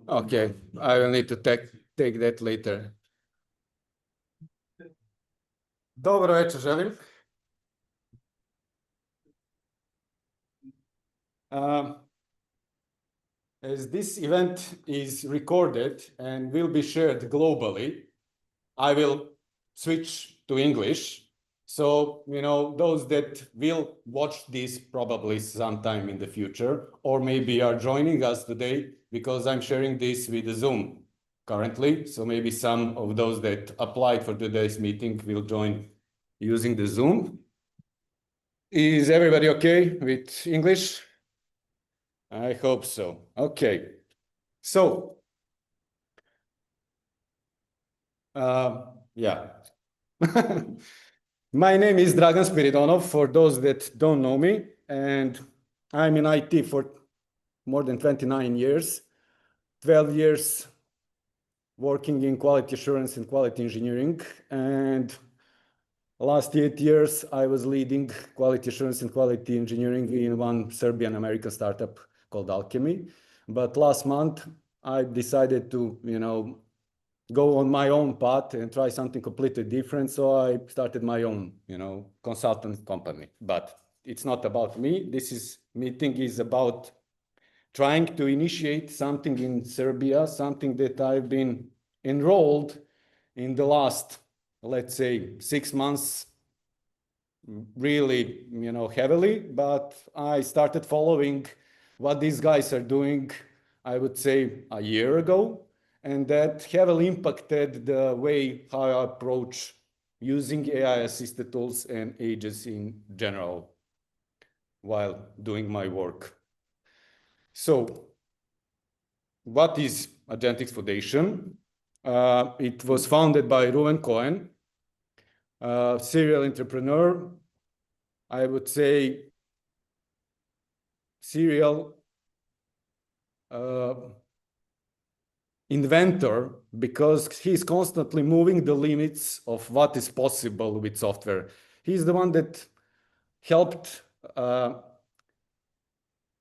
Okay, I will need to take that later. Dobro večer želim. As this event is recorded and will be shared globally, I will switch to English. So, those that will watch this probably sometime in the future, or maybe are joining us today because I'm sharing this with Zoom currently. So maybe some of those that applied for today's meeting will join using the Zoom. Is everybody okay with English? I hope so. Okay. So, yeah. My name is Dragan Spiridonov, for those that don't know me, and I'm in IT for more than 29 years, 12 years working in quality assurance and quality engineering, and last 8 years I was leading quality assurance and quality engineering in one Serbian American startup called Alchemy. But last month I decided to, go on my own path and try something completely different. So I started my own, consultant company. But it's not about me. This meeting is about trying to initiate something in Serbia, something that I've been enrolled in the last, let's say, 6 months, really, heavily. But I started following what these guys are doing, I would say, a year ago. And that heavily impacted the way how I approach using AI-assisted tools and agents in general while doing my work. So, what is Agentics Foundation? It was founded by Ruven Cohen, a serial entrepreneur, I would say serial inventor, because he's constantly moving the limits of what is possible with software. He's the one that helped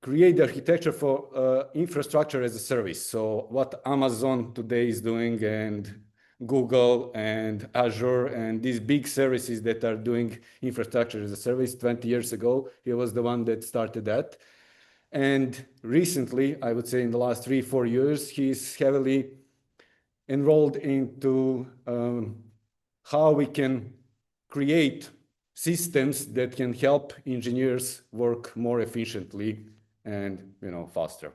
create the architecture for infrastructure as a service. So what Amazon today is doing, and Google and Azure and these big services that are doing infrastructure as a service, 20 years ago, he was the one that started that. And recently, I would say in the last 3-4 years, he's heavily enrolled into how we can create systems that can help engineers work more efficiently and faster.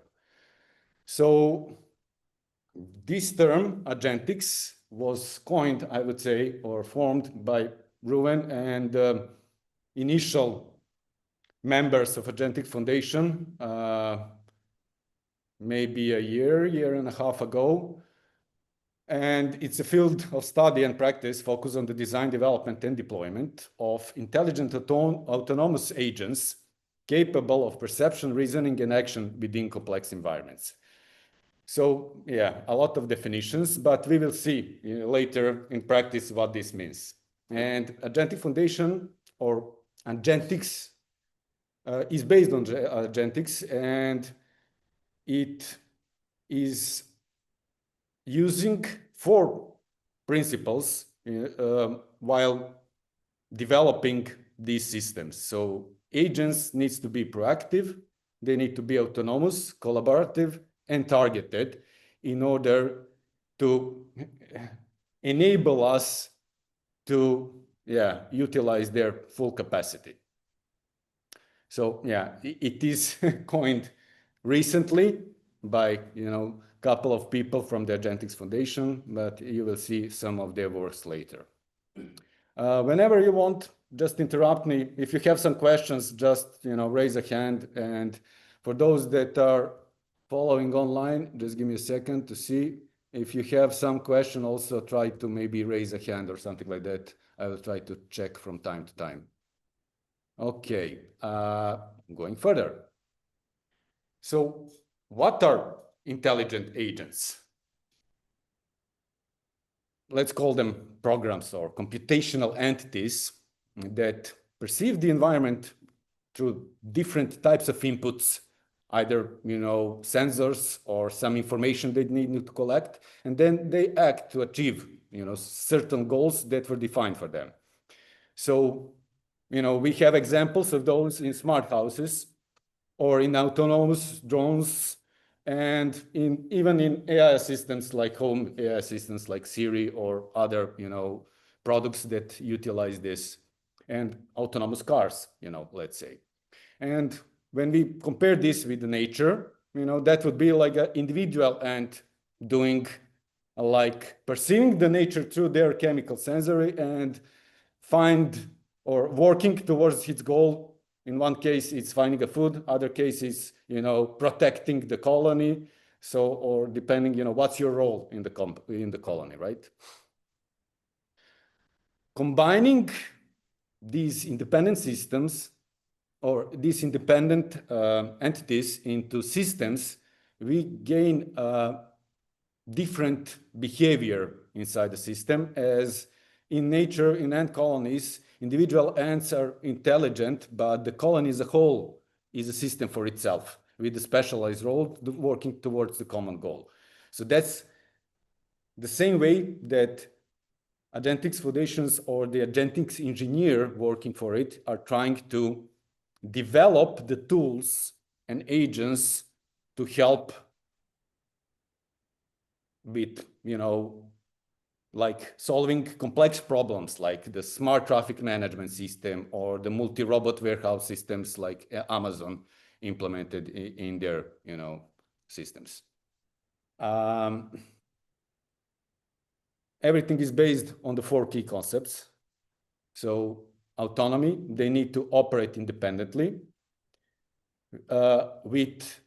So this term, Agentics, was coined, I would say, or formed by Ruven and initial members of Agentics Foundation, maybe a year and a half ago. And it's a field of study and practice focused on the design, development, and deployment of intelligent autonomous agents capable of perception, reasoning, and action within complex environments. So yeah, a lot of definitions, but we will see later in practice what this means. And Agentics Foundation, or Agentics, is based on Agentics, and it is using 4 principles while developing these systems. So agents needs to be proactive, they need to be autonomous, collaborative, and targeted in order to enable us to utilize their full capacity. So yeah, it is coined recently by a couple of people from the Agentics Foundation, but you will see some of their works later. Whenever you want, just interrupt me. If you have some questions, just raise a hand. And for those that are following online, just give me a second to see. If you have some question, also try to maybe raise a hand or something like that. I will try to check from time to time. Okay, going further. So what are intelligent agents? Let's call them programs or computational entities that perceive the environment through different types of inputs, either sensors or some information they need to collect, and then they act to achieve certain goals that were defined for them. So we have examples of those in smart houses or in autonomous drones, and even in AI assistants like home AI assistants like Siri or other products that utilize this, and autonomous cars, let's say. And when we compare this with the nature, that would be like an individual ant doing like perceiving the nature through their chemical sensory and find or working towards its goal. In one case, it's finding a food. Other cases, protecting the colony. So, or depending, what's your role in the colony, right? Combining these independent systems or these independent entities into systems, we gain different behavior inside the system. As in nature, in ant colonies, individual ants are intelligent, but the colony as a whole is a system for itself with a specialized role working towards the common goal. So that's the same way that Agentics Foundations or the Agentics engineer working for it are trying to develop the tools and agents to help with, like solving complex problems like the smart traffic management system or the multi-robot warehouse systems like Amazon implemented in their, systems. Everything is based on the 4 key concepts. So autonomy, they need to operate independently with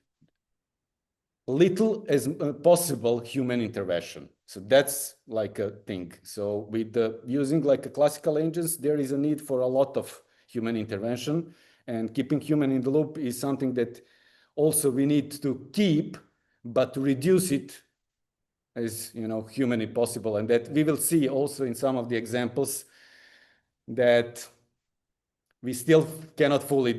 little as possible human intervention. So that's like a thing. So with using like a classical engines, there is a need for a lot of human intervention, and keeping human in the loop is something that also we need to keep, but to reduce it as humanly possible. And that we will see also in some of the examples that we still cannot fully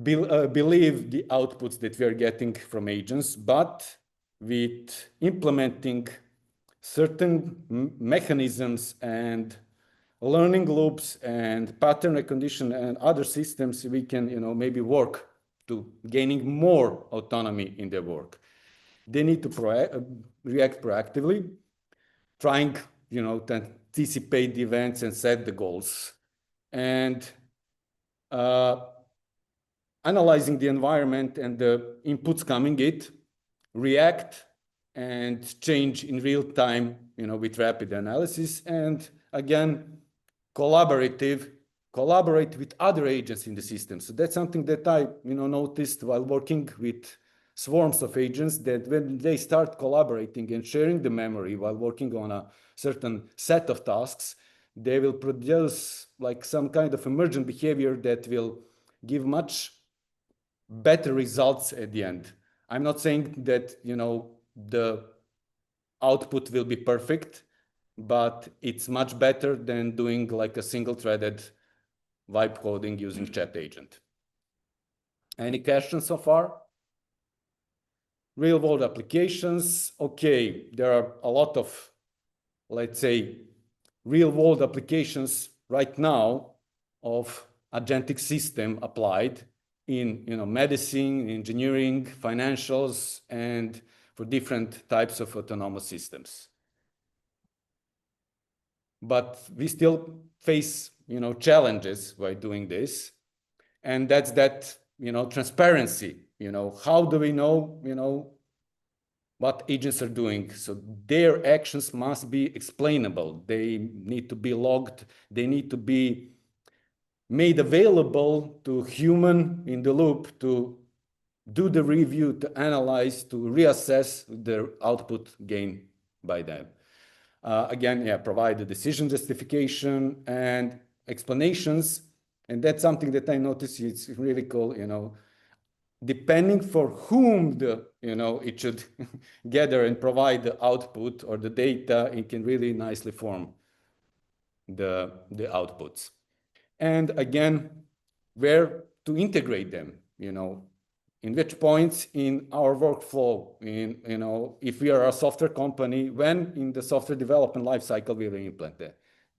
believe the outputs that we are getting from agents, but with implementing certain mechanisms and learning loops and pattern recognition and other systems, we can maybe work to gaining more autonomy in their work. They need to react proactively, trying to anticipate the events and set the goals, and analyzing the environment and the inputs coming it, react and change in real time, with rapid analysis, and again, collaborate with other agents in the system. So that's something that I, noticed while working with swarms of agents, that when they start collaborating and sharing the memory while working on a certain set of tasks, they will produce like some kind of emergent behavior that will give much better results at the end. I'm not saying that, the output will be perfect, but it's much better than doing like a single-threaded vibe coding using chat agent. Any questions so far? Real-world applications. Okay, there are a lot of, let's say, real-world applications right now of agentic system applied in medicine, engineering, financials, and for different types of autonomous systems. But we still face challenges by doing this, and that's that transparency. How do we know what agents are doing? So their actions must be explainable. They need to be logged. They need to be made available to human in the loop to do the review, to analyze, to reassess the output gained by them. Again, provide the decision justification and explanations. And that's something that I noticed. It's really cool, depending for whom it should gather and provide the output or the data, it can really nicely form the outputs. And again, where to integrate them, in which points in our workflow, if we are a software company, when in the software development lifecycle we will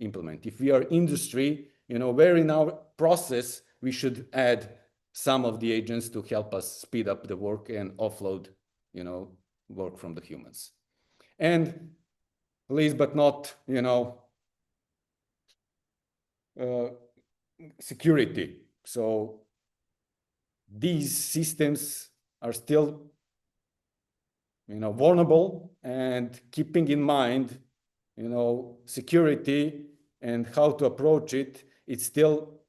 implement. If we are industry, where in our process we should add some of the agents to help us speed up the work and offload, work from the humans. And least but not, security. So these systems are still, vulnerable, and keeping in mind, security and how to approach it, it's still,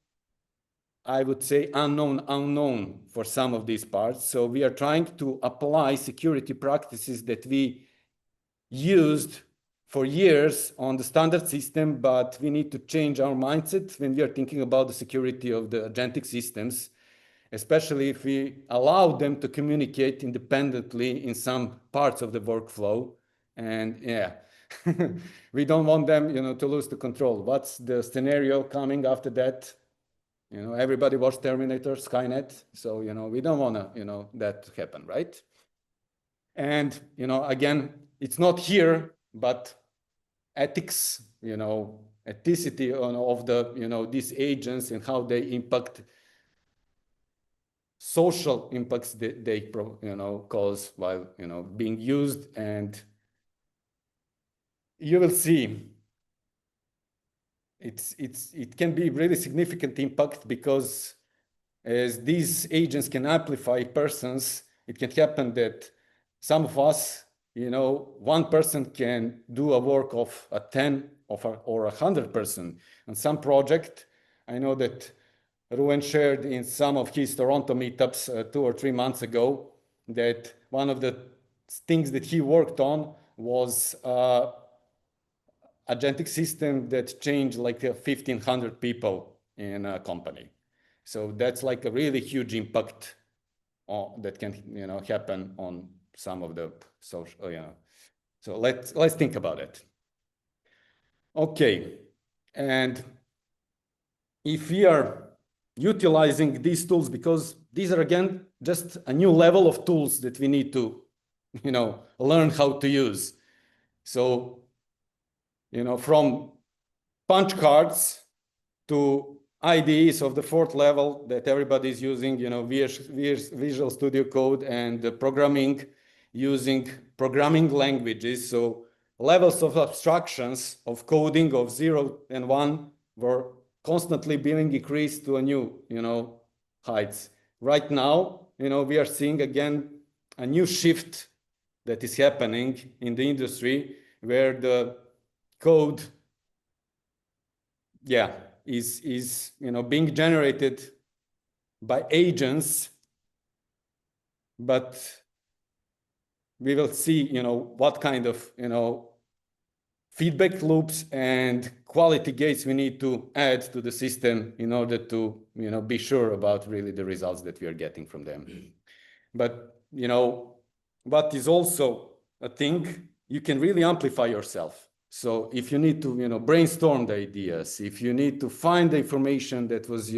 I would say, unknown for some of these parts. So we are trying to apply security practices that we used for years on the standard system, but we need to change our mindset when we are thinking about the security of the agentic systems, especially if we allow them to communicate independently in some parts of the workflow. And yeah, we don't want them, to lose the control. What's the scenario coming after that? Everybody watched Terminator, Skynet. So, we don't want to, that to happen, right? And, again, it's not here, but ethics, ethicity of the, these agents and how they impact social impacts that they, cause while, being used. And you will see it can be really significant impact, because as these agents can amplify persons, it can happen that some of us, one person can do a work of a 10 or 100 person. And some project, I know that Ruben shared in some of his Toronto meetups 2 or 3 months ago, that one of the things that he worked on was agentic system that changed like 1,500 people in a company. So that's like a really huge impact that can happen on some of the social, So let's think about it. Okay, and if we are utilizing these tools, because these are again just a new level of tools that we need to learn how to use. So from punch cards to IDEs of the 4th level that everybody is using, Visual Studio Code, and programming using programming languages. So levels of abstractions of coding of 0 and 1 were constantly being increased to a new, heights. Right now, we are seeing again a new shift that is happening in the industry, where the code, is being generated by agents, but we will see what kind of feedback loops and quality gates we need to add to the system in order to be sure about really the results that we are getting from them. But what is also a thing, you can really amplify yourself. So if you need to brainstorm the ideas, if you need to find the information that was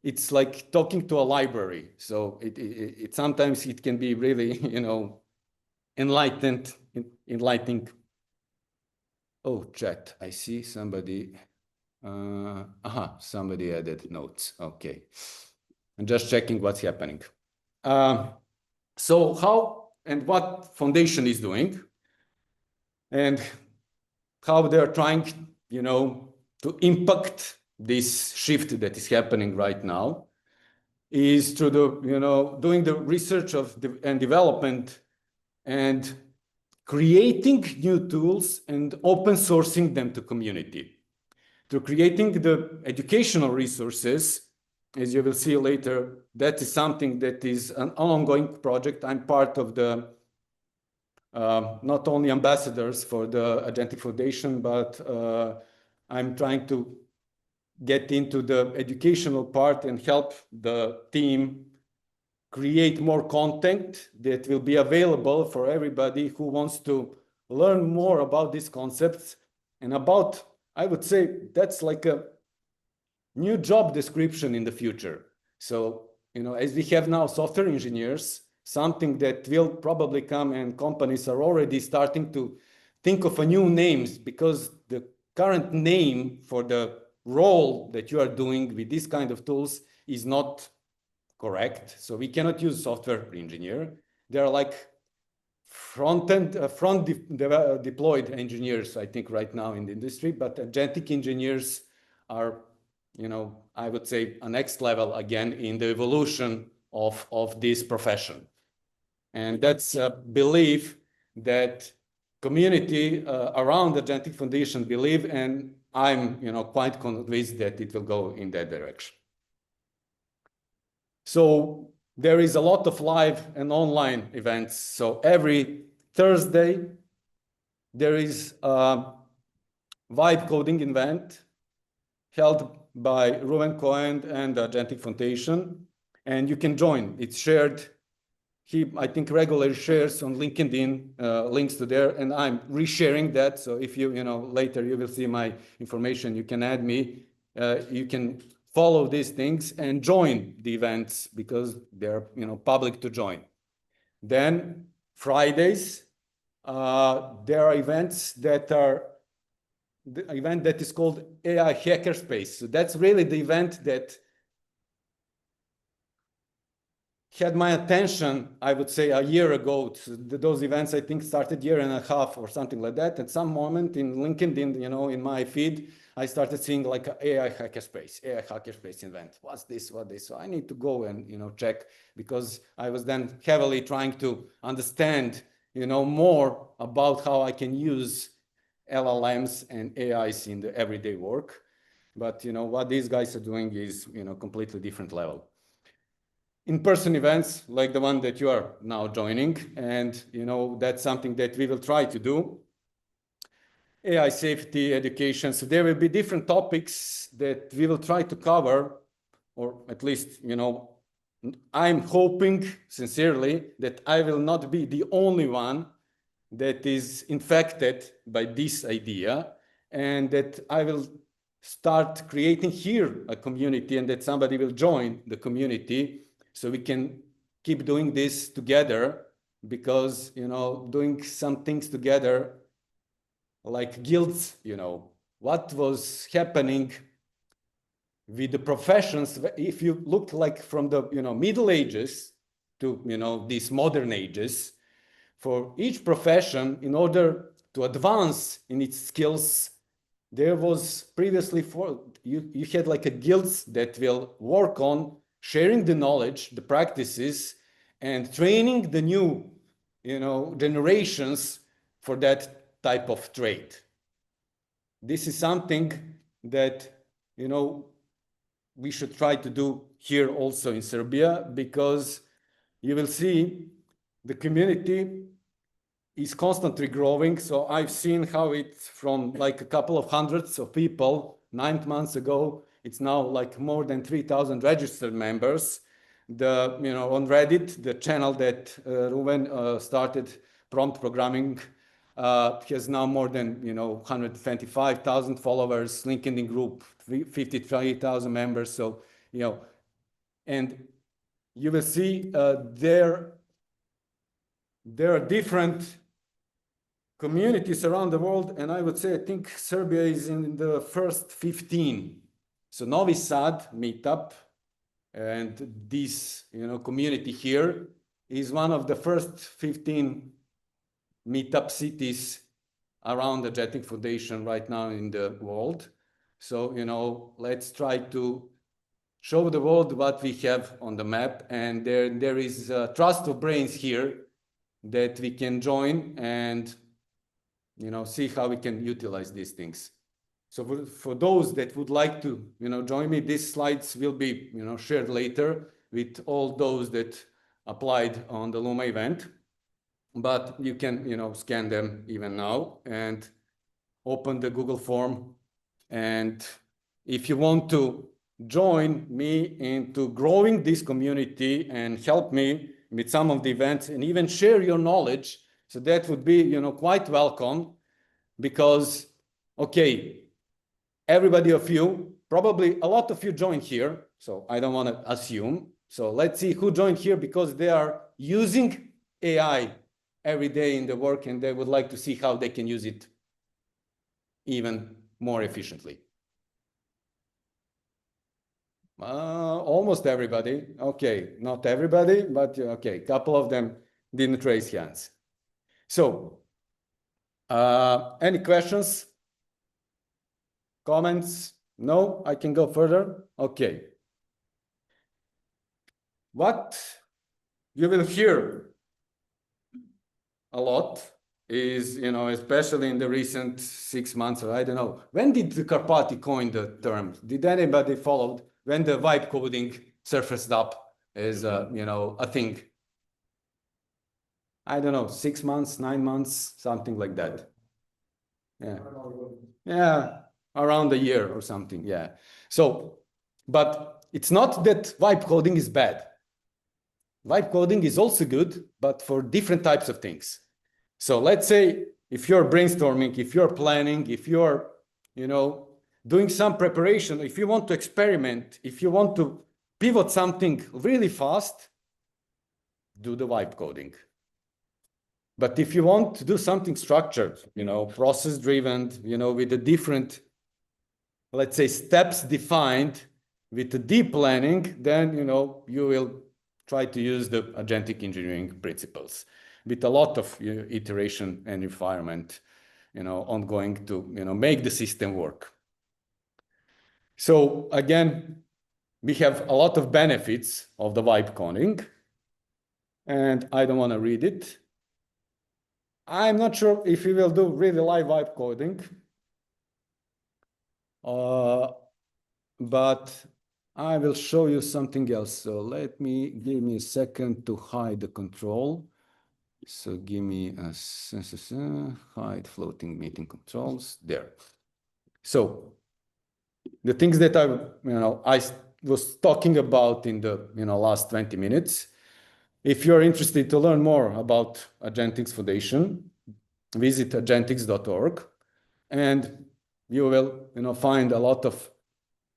it's like talking to a library. So it sometimes it can be really enlightening. Oh, chat, I see somebody. Somebody added notes. Okay, I'm just checking what's happening. So how and what Foundation is doing, and how they're trying, to impact this shift that is happening right now, is through the, doing the research and development and creating new tools and open sourcing them to community. To creating the educational resources, as you will see later, that is something that is an ongoing project. I'm part of the not only ambassadors for the Agentic Foundation, but I'm trying to get into the educational part and help the team create more content that will be available for everybody who wants to learn more about these concepts and about, I would say, that's like a new job description in the future. So, as we have now software engineers, something that will probably come, and companies are already starting to think of a new names, because the current name for the role that you are doing with this kind of tools is not correct. So we cannot use software engineer. They are like deployed engineers, I think, right now in the industry, but agentic engineers are, I would say, a next level again in the evolution of this profession. And that's a belief that community around the Agentic Foundation believe, and I'm, quite convinced that it will go in that direction. So there is a lot of live and online events. So every Thursday, there is a vibe coding event held by Ruben Cohen and the Agentic Foundation, and you can join. It's shared. He, I think, regularly shares on LinkedIn links to there, and I'm resharing that. So if you, later you will see my information, you can add me. You can follow these things and join the events because they're, public to join. Then Fridays, there are events that are the event that is called AI Hackerspace. So that's really the event that had my attention, I would say, a year ago. Those events, I think, started a year and a half or something like that. At some moment in LinkedIn, in my feed, I started seeing like an AI Hackerspace event. What's this? What this? So I need to go and, check, because I was then heavily trying to understand, more about how I can use LLMs and AIs in the everyday work. But, what these guys are doing is, completely different level. In-person events like the one that you are now joining, and that's something that we will try to do. AI safety, education. So there will be different topics that we will try to cover, or at least, I'm hoping sincerely that I will not be the only one that is infected by this idea, and that I will start creating here a community, and that somebody will join the community, so we can keep doing this together, because, doing some things together, like guilds, what was happening with the professions, if you look like from the, Middle Ages to, these modern ages, for each profession, in order to advance in its skills, there was previously you had like a guilds that will work on sharing the knowledge, the practices, and training the new, generations for that type of trade. This is something that, we should try to do here also in Serbia, because you will see the community is constantly growing. So I've seen how it's from like a couple of hundreds of people 9 months ago, it's now like more than 3,000 registered members. On Reddit, the channel that Ruben started, Prompt Programming, has now more than 125,000 followers. LinkedIn group, 53,000 members. So and you will see there are different communities around the world, and I would say I think Serbia is in the first 15. So Novi Sad Meetup, and this community here is one of the first 15 meetup cities around the Agentic Foundation right now in the world. So let's try to show the world what we have on the map, and there is a trust of brains here that we can join and see how we can utilize these things. So for those that would like to join me, these slides will be shared later with all those that applied on the Luma event, but you can scan them even now and open the Google form and if you want to join me into growing this community and help me with some of the events and even share your knowledge, so that would be, quite welcome, because, okay, everybody of you, probably a lot of you joined here, so I don't want to assume. So let's see who joined here because they are using AI every day in the work and they would like to see how they can use it even more efficiently. Almost everybody. Okay, not everybody, but okay, a couple of them didn't raise hands. So, any questions? Comments? No, I can go further. Okay. What you will hear a lot is, especially in the recent 6 months, or I don't know, when did the Karpati coin the term? Did anybody follow when the vibe coding surfaced up as a thing? I don't know, 6 months, 9 months, something like that. Yeah. Yeah, around a year or something. Yeah. So, but it's not that vibe coding is bad. Vibe coding is also good, but for different types of things. So let's say if you're brainstorming, if you're planning, if you're, doing some preparation, if you want to experiment, if you want to pivot something really fast, do the vibe coding. But if you want to do something structured, process driven, with the different, let's say, steps defined with the deep planning, then, you will try to use the agentic engineering principles with a lot of iteration and refinement, ongoing to, make the system work. So again, we have a lot of benefits of the vibe coding, and I don't want to read it. I'm not sure if we will do really live vibe coding, but I will show you something else. So give me a second to hide the control. So give me a hide floating meeting controls there. So the things that I was talking about in the last 20 minutes. If you're interested to learn more about Agentics Foundation, visit agentics.org, and you will find a lot of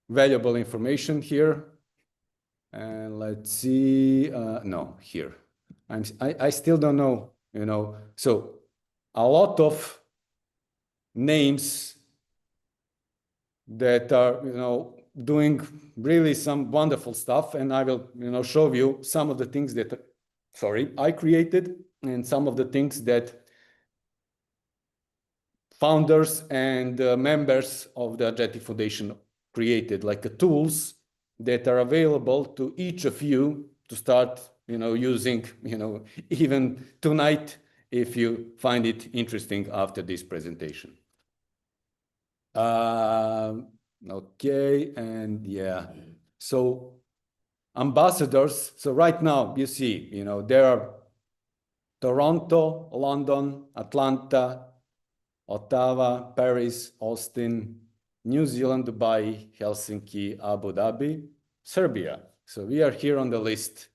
valuable information here. And let's see, no, here. I still don't know, so a lot of names that are, doing really some wonderful stuff. And I will, show you some of the things that, I created and some of the things that founders and members of the Agentic Foundation created, like tools that are available to each of you to start, using, even tonight, if you find it interesting after this presentation. Okay, and yeah, so ambassadors. So right now, you see, there are Toronto, London, Atlanta, Ottawa, Paris, Austin, New Zealand, Dubai, Helsinki, Abu Dhabi, Serbia. So we are here on the list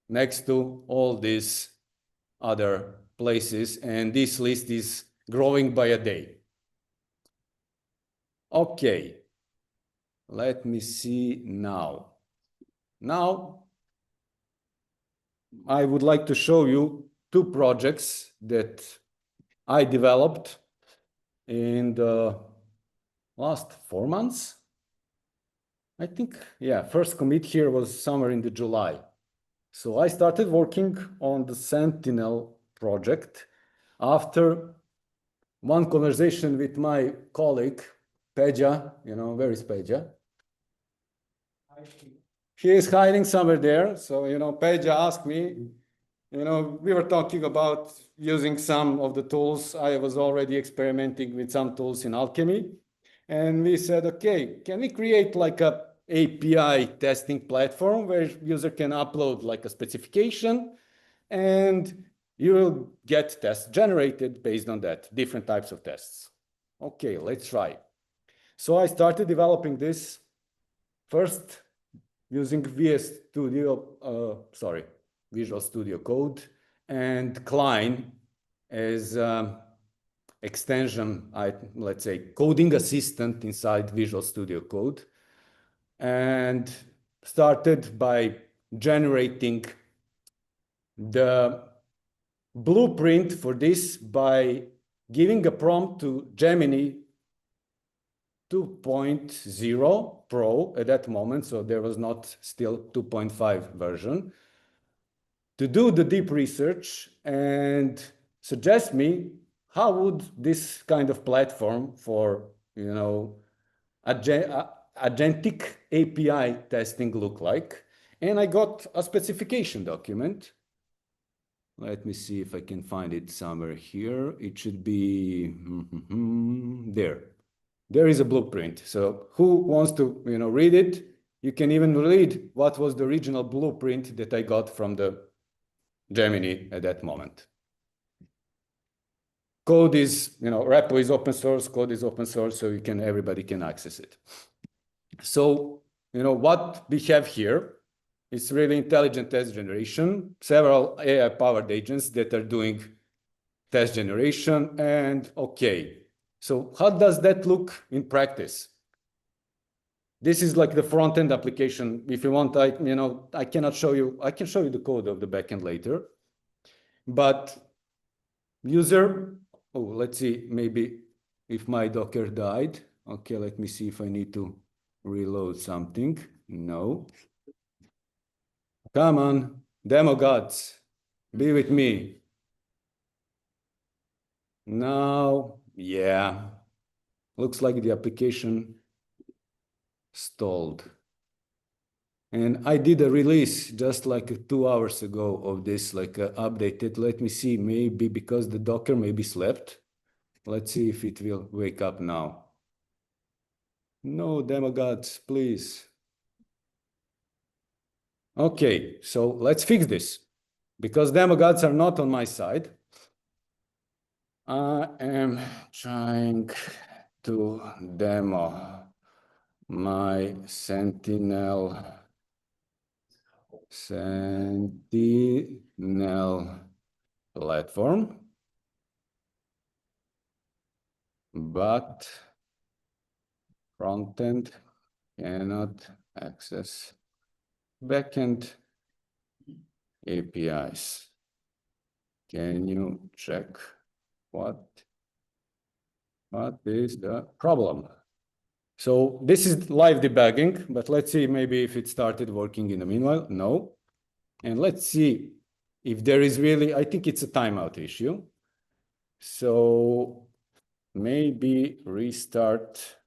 next to all these other places, and this list is growing by a day. Okay, let me see now. Now, I would like to show you 2 projects that I developed in the last 4 months. I think, yeah, first commit here was somewhere in the July. So I started working on the Sentinel project after one conversation with my colleague, Peja, where is Peja? He is hiding somewhere there. So, Peja asked me, we were talking about using some of the tools. I was already experimenting with some tools in Alchemy. And we said, okay, can we create like a API testing platform where user can upload like a specification and you will get tests generated based on that, different types of tests. Okay, let's try. So I started developing this first using Visual Studio Code and Klein as extension, let's say, coding assistant inside Visual Studio Code, and started by generating the blueprint for this by giving a prompt to Gemini 2.0 Pro at that moment, so there was not still 2.5 version, to do the deep research and suggest me how would this kind of platform for, agentic API testing look like. And I got a specification document. Let me see if I can find it somewhere here. It should be there. There is a blueprint. So who wants to read it? You can even read what was the original blueprint that I got from the Gemini at that moment. Code is, repo is open source, code is open source, so everybody can access it. So, what we have here is really intelligent test generation, several AI-powered agents that are doing test generation, and okay. So how does that look in practice? This is like the front-end application. If you want, I cannot show you, I can show you the code of the backend later. But user, let's see, maybe if my Docker died. Okay, let me see if I need to reload something. No. Come on, demo gods, be with me. Now, yeah, looks like the application stalled. And I did a release just like 2 hours ago of this, updated. Let me see, maybe because the Docker maybe slept. Let's see if it will wake up now. No, demo gods, please. Okay, so let's fix this. Because demo gods are not on my side, I am trying to demo my Sentinel platform, but frontend cannot access backend APIs. Can you check what is the problem? So this is live debugging, but let's see maybe if it started working in the meanwhile. No. And let's see if there is really, I think it's a timeout issue. So maybe restart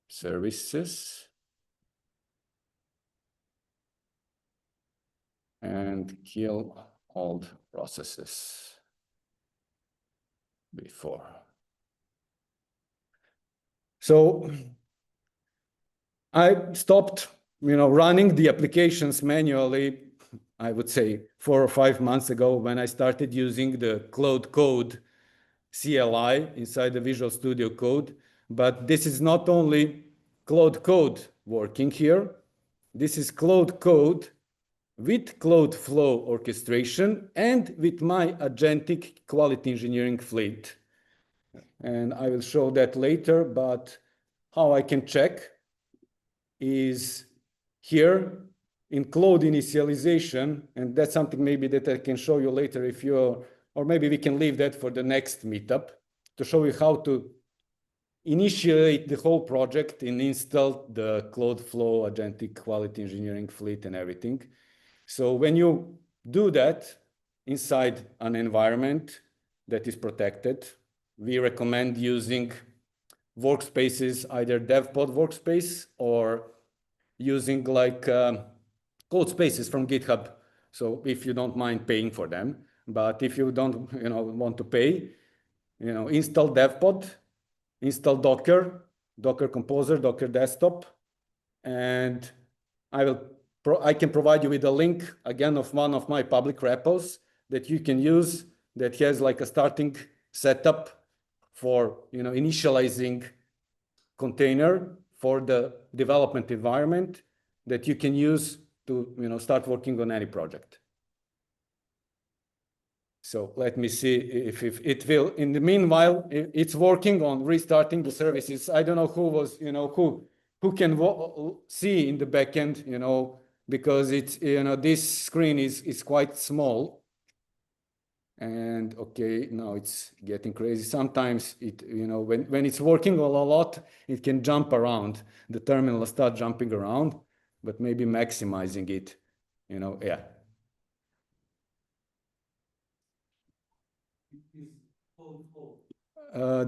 services and kill old processes before. So I stopped, running the applications manually, I would say 4 or 5 months ago when I started using the Claude Code CLI inside the Visual Studio Code. But this is not only Claude Code working here. This is Claude Code with Claude Flow orchestration and with my agentic quality engineering fleet. And I will show that later, but how I can check is here in Claude initialization, and that's something maybe that I can show you later if you're, or maybe we can leave that for the next meetup to show you how to initiate the whole project and install the Claude Flow agentic quality engineering fleet and everything. So when you do that inside an environment that is protected, we recommend using workspaces, either DevPod workspace or using code spaces from GitHub. So if you don't mind paying for them, but if you don't want to pay, install DevPod, install Docker, Docker Composer, Docker Desktop, and I can provide you with a link again of one of my public repos that you can use that has a starting setup for initializing container for the development environment that you can use to start working on any project. So let me see if it will. In the meanwhile, it's working on restarting the services. I don't know who was, who can see in the backend, because it's, this screen is quite small. And okay, now it's getting crazy. Sometimes it, when it's working a lot, it can jump around. The terminal start jumping around, but maybe maximizing it, yeah.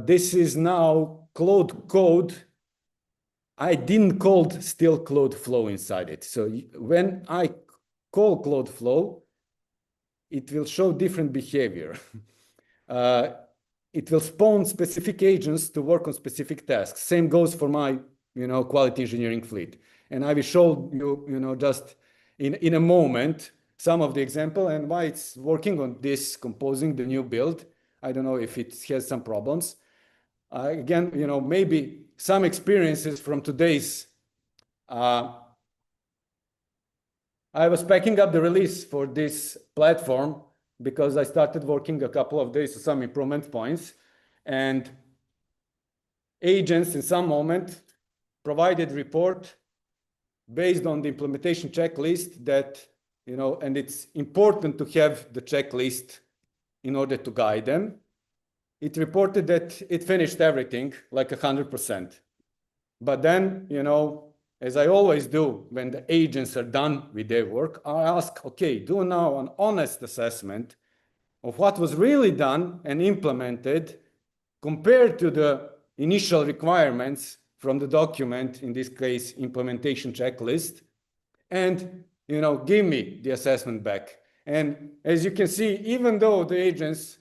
This is now Claude code. I didn't call still Claude Flow inside it. So when I call Claude Flow, it will show different behavior. It will spawn specific agents to work on specific tasks. Same goes for my, quality engineering fleet. And I will show you, just in a moment, some of the example and why it's working on this, composing the new build. I don't know if it has some problems. Again, maybe some experiences from today's. I was packing up the release for this platform because I started working a couple of days on some improvement points, and agents in some moment provided report based on the implementation checklist that, and it's important to have the checklist in order to guide them. It reported that it finished everything like 100%. But then, as I always do when the agents are done with their work, I ask, okay, do now an honest assessment of what was really done and implemented compared to the initial requirements from the document, in this case, implementation checklist, and, give me the assessment back. And as you can see, even though the agents,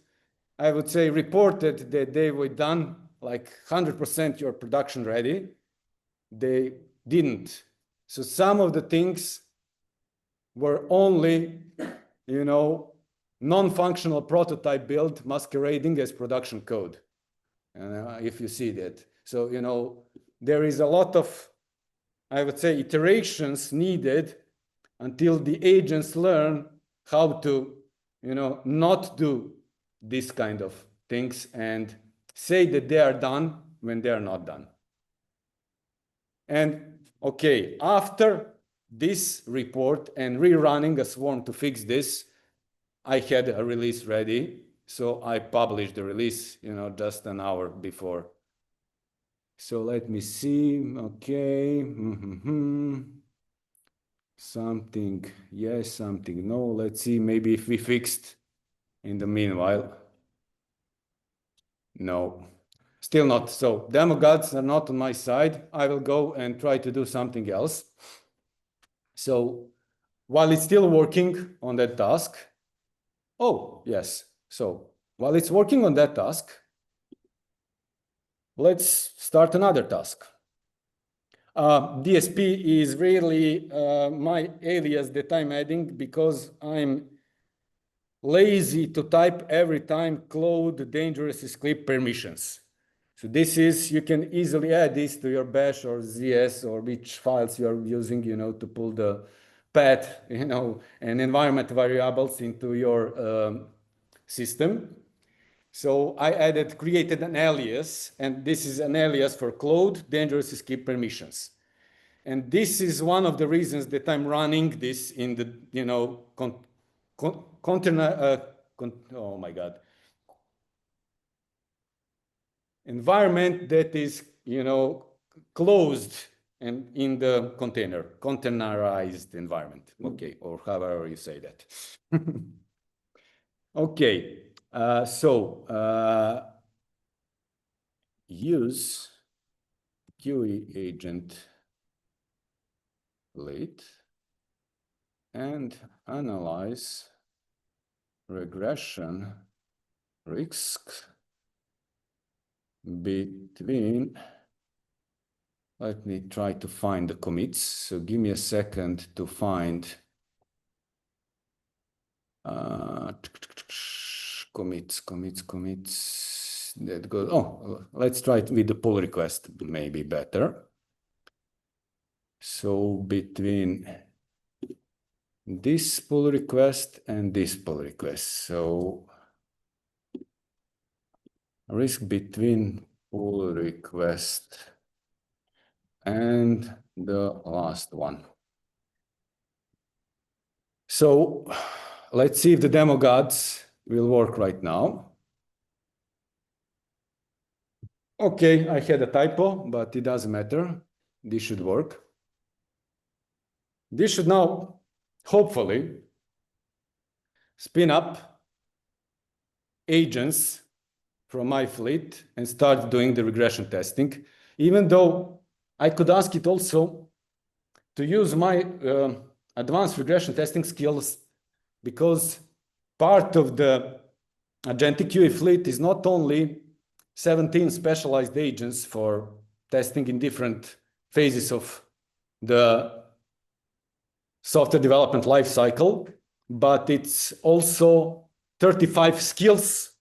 I would say, reported that they were done like 100% your production ready, they didn't. So some of the things were only, non-functional prototype build masquerading as production code, if you see that. So, there is a lot of, I would say, iterations needed until the agents learn how to, not do this kind of things and say that they are done when they are not done. And okay, after this report and rerunning a swarm to fix this, I had a release ready. So I published the release, just an hour before. So let me see. Okay. Something yes, something no. Let's see, maybe if we fixed in the meanwhile. No, still not. So demo gods are not on my side. I will go and try to do something else. So while it's still working on that task, oh, yes. So while it's working on that task, let's start another task. DSP is really my alias that I'm adding because I'm lazy to type every time Claude dangerous script permissions. So this is, you can easily add this to your bash or ZS or which files you are using, to pull the path, and environment variables into your system. So I created an alias, and this is an alias for Claude dangerous script permissions. And this is one of the reasons that I'm running this in the, oh my God, environment that is, closed and in the containerized environment. Okay, or however you say that. Okay, use QE agent late and analyze regression risk between, let me try to find the commits. So give me a second to find commits. that goes, oh, let's try it with the pull request, maybe better. So between this pull request and this pull request. So risk between pull request and the last one. So let's see if the demo gods will work right now. Okay, I had a typo, but it doesn't matter. This should work. This should now, hopefully, spin up agents from my fleet and start doing the regression testing, even though I could ask it also to use my advanced regression testing skills, because part of the Agentic QA fleet is not only 17 specialized agents for testing in different phases of the software development lifecycle, but it's also 35 skills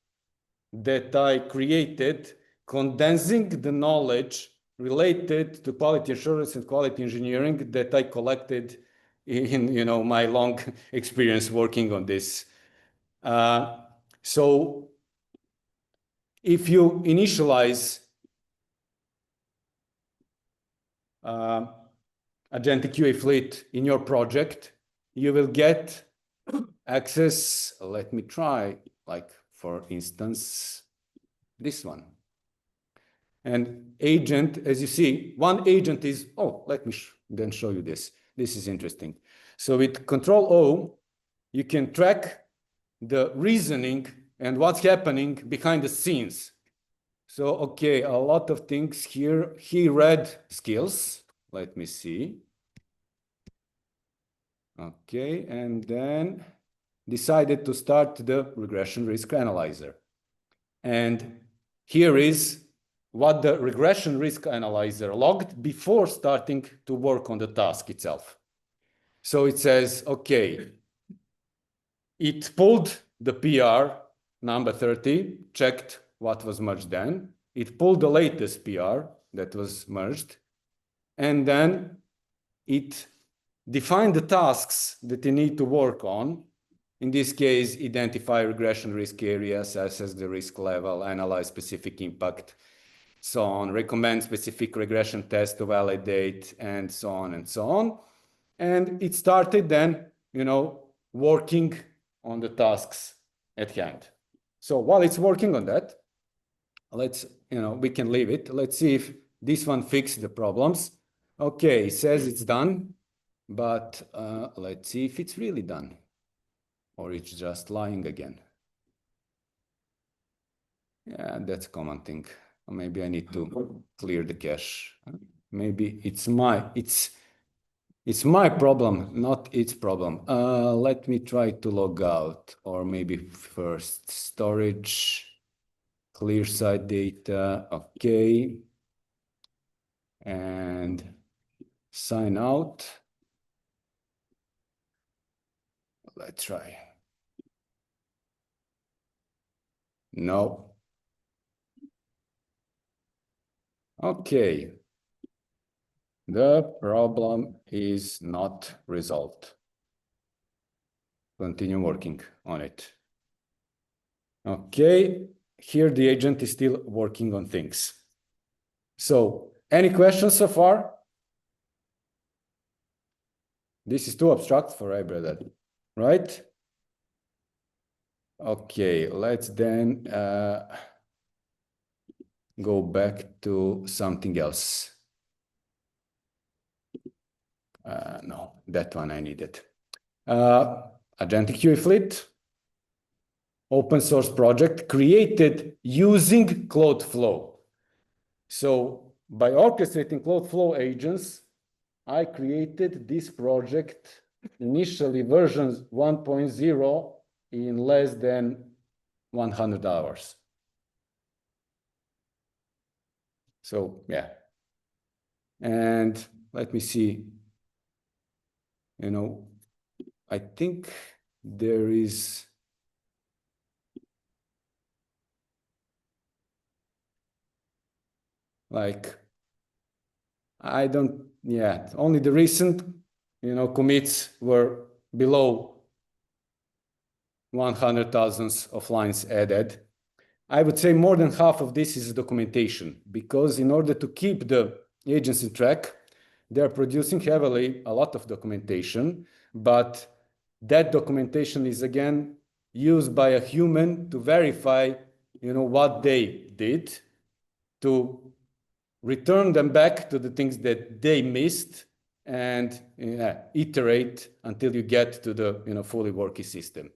that I created, condensing the knowledge related to quality assurance and quality engineering that I collected in my long experience working on this. So if you initialize Agentic QA fleet in your project, you will get access. Let me try, like, for instance, this one. And agent, as you see, one agent is, oh, let me then show you this. This is interesting. So with Control O, you can track the reasoning and what's happening behind the scenes. So, okay, a lot of things here. He read skills. Let me see. Okay, and then decided to start the regression risk analyzer. And here is what the regression risk analyzer logged before starting to work on the task itself. So it says, okay, it pulled the PR number 30, checked what was merged then. It pulled the latest PR that was merged. And then it defined the tasks that you need to work on. In this case, identify regression risk areas, assess the risk level, analyze specific impact, so on, recommend specific regression tests to validate, and so on and so on. And it started then, working on the tasks at hand. So while it's working on that, let's, we can leave it. Let's see if this one fixed the problems. Okay, it says it's done, but let's see if it's really done, or it's just lying again. Yeah, that's a common thing. Maybe I need to clear the cache. Maybe it's my problem, not its problem. Let me try to log out, or maybe first storage, clear site data, okay. And sign out. Let's try. No. Okay. The problem is not resolved. Continue working on it. Okay, here the agent is still working on things. So, any questions so far? This is too abstract for everybody, right? Okay, let's then go back to something else. No, that one I needed. Agentic QA fleet, open source project created using Claude Flow. So by orchestrating Claude Flow agents, I created this project, initially version 1.0, in less than 100 hours. So yeah. And let me see, I think there is like, only the recent, commits were below 100,000 of lines added. I would say more than half of this is documentation, because in order to keep the agents in track, they're producing heavily a lot of documentation, but that documentation is again used by a human to verify, what they did, to return them back to the things that they missed, and iterate until you get to the fully working system.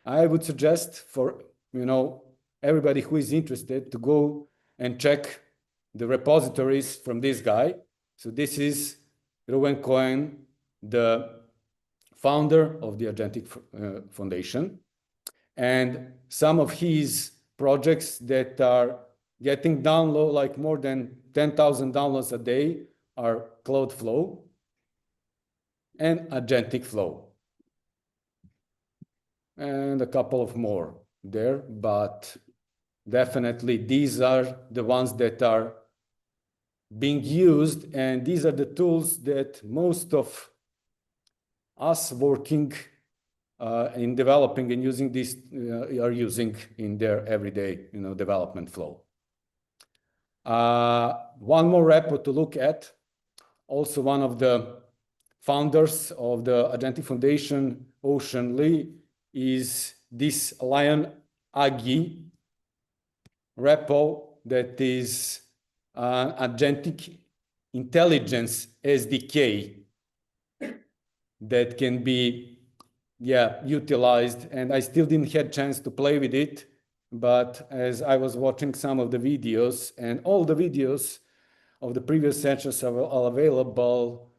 I would suggest for everybody who is interested to go and check the repositories from this guy. So this is Ruben Cohen, the founder of the Agentic Foundation, and some of his projects that are getting download, like more than 10,000 downloads a day, are Claude Flow and Agentic Flow, and a couple of more there, but definitely these are the ones that are being used, and these are the tools that most of us working in developing and using this are using in their everyday development flow. One more repo to look at, also one of the founders of the Agentic Foundation, Ocean Lee, is this Lion Agi repo that is Agentic Intelligence SDK that can be utilized. And I still didn't have a chance to play with it, but as I was watching some of the videos, and all the videos of the previous sessions are available,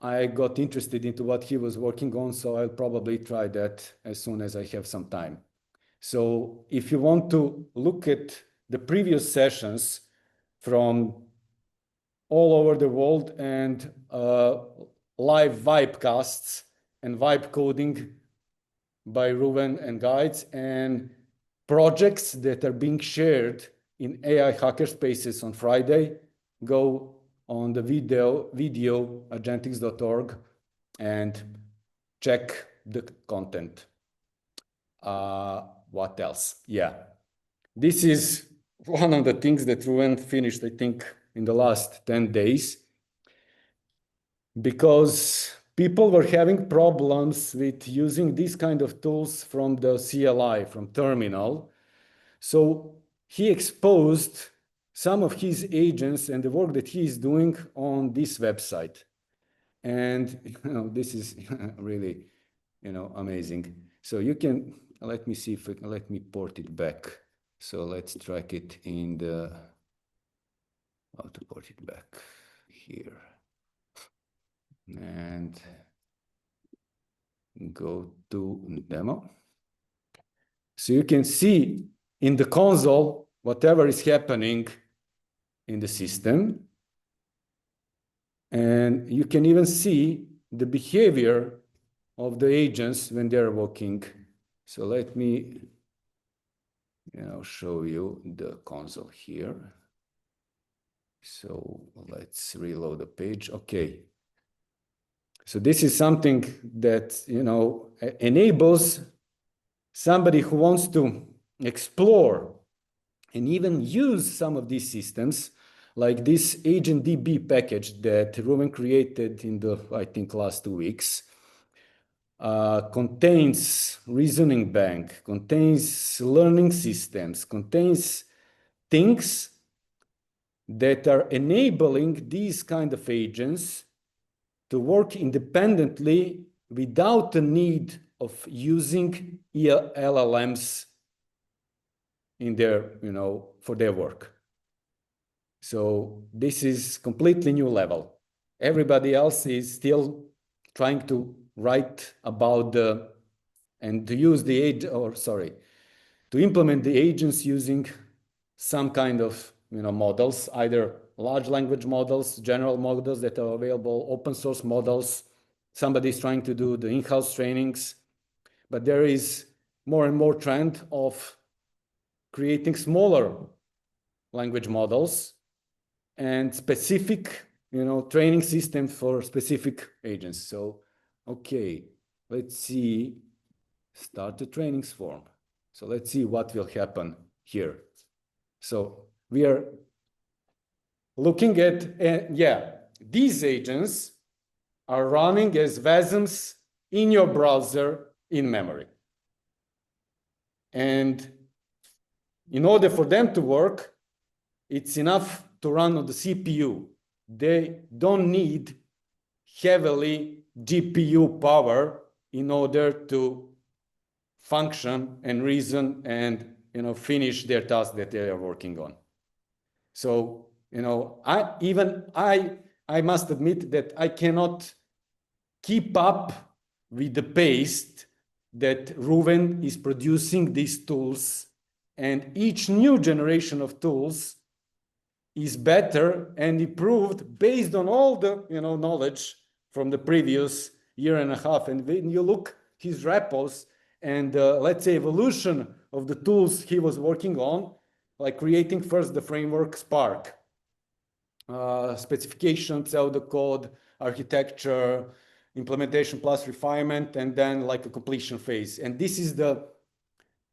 I got interested into what he was working on, so I'll probably try that as soon as I have some time. So if you want to look at the previous sessions from all over the world and live vibe casts and vibe coding by Ruben and guides, and projects that are being shared in AI hackerspaces on Friday, go on the video agentics.org and check the content. What else? This is one of the things that Ruben finished, I think, in the last 10 days, because people were having problems with using these kind of tools from the CLI, from terminal. So he exposed some of his agents and the work that he is doing on this website. And this is really amazing. So you can, let me see if let me port it back. So let's track it in the, how to port it back here. And go to demo. So you can see in the console whatever is happening in the system. And you can even see the behavior of the agents when they're working. So let me show you the console here. So let's reload the page. Okay. So this is something that enables somebody who wants to explore and even use some of these systems, like this AgentDB package that Ruben created in the, I think, last 2 weeks, contains reasoning bank, contains learning systems, contains things that are enabling these kind of agents to work independently without the need of using LLMs in their, for their work. So this is completely new level. Everybody else is still trying to write about and to use the to implement the agents using some kind of models, either large language models, general models that are available, open source models. Somebody is trying to do the in-house trainings, but there is more and more trend of creating smaller language models and specific, training system for specific agents. So, okay, let's see, start the trainings form. So let's see what will happen here. So we are looking at, these agents are running as VASMs in your browser in memory. And in order for them to work, it's enough to run on the CPU. They don't need heavily GPU power in order to function and reason and finish their task that they are working on. So I must admit that I cannot keep up with the pace that Ruven is producing these tools, and each new generation of tools is better and improved based on all the knowledge from the previous year and a half. And when you look his repos and let's say evolution of the tools he was working on, like creating first the framework Spark, specification, pseudocode, architecture, implementation plus refinement, and then like a completion phase. And this is the,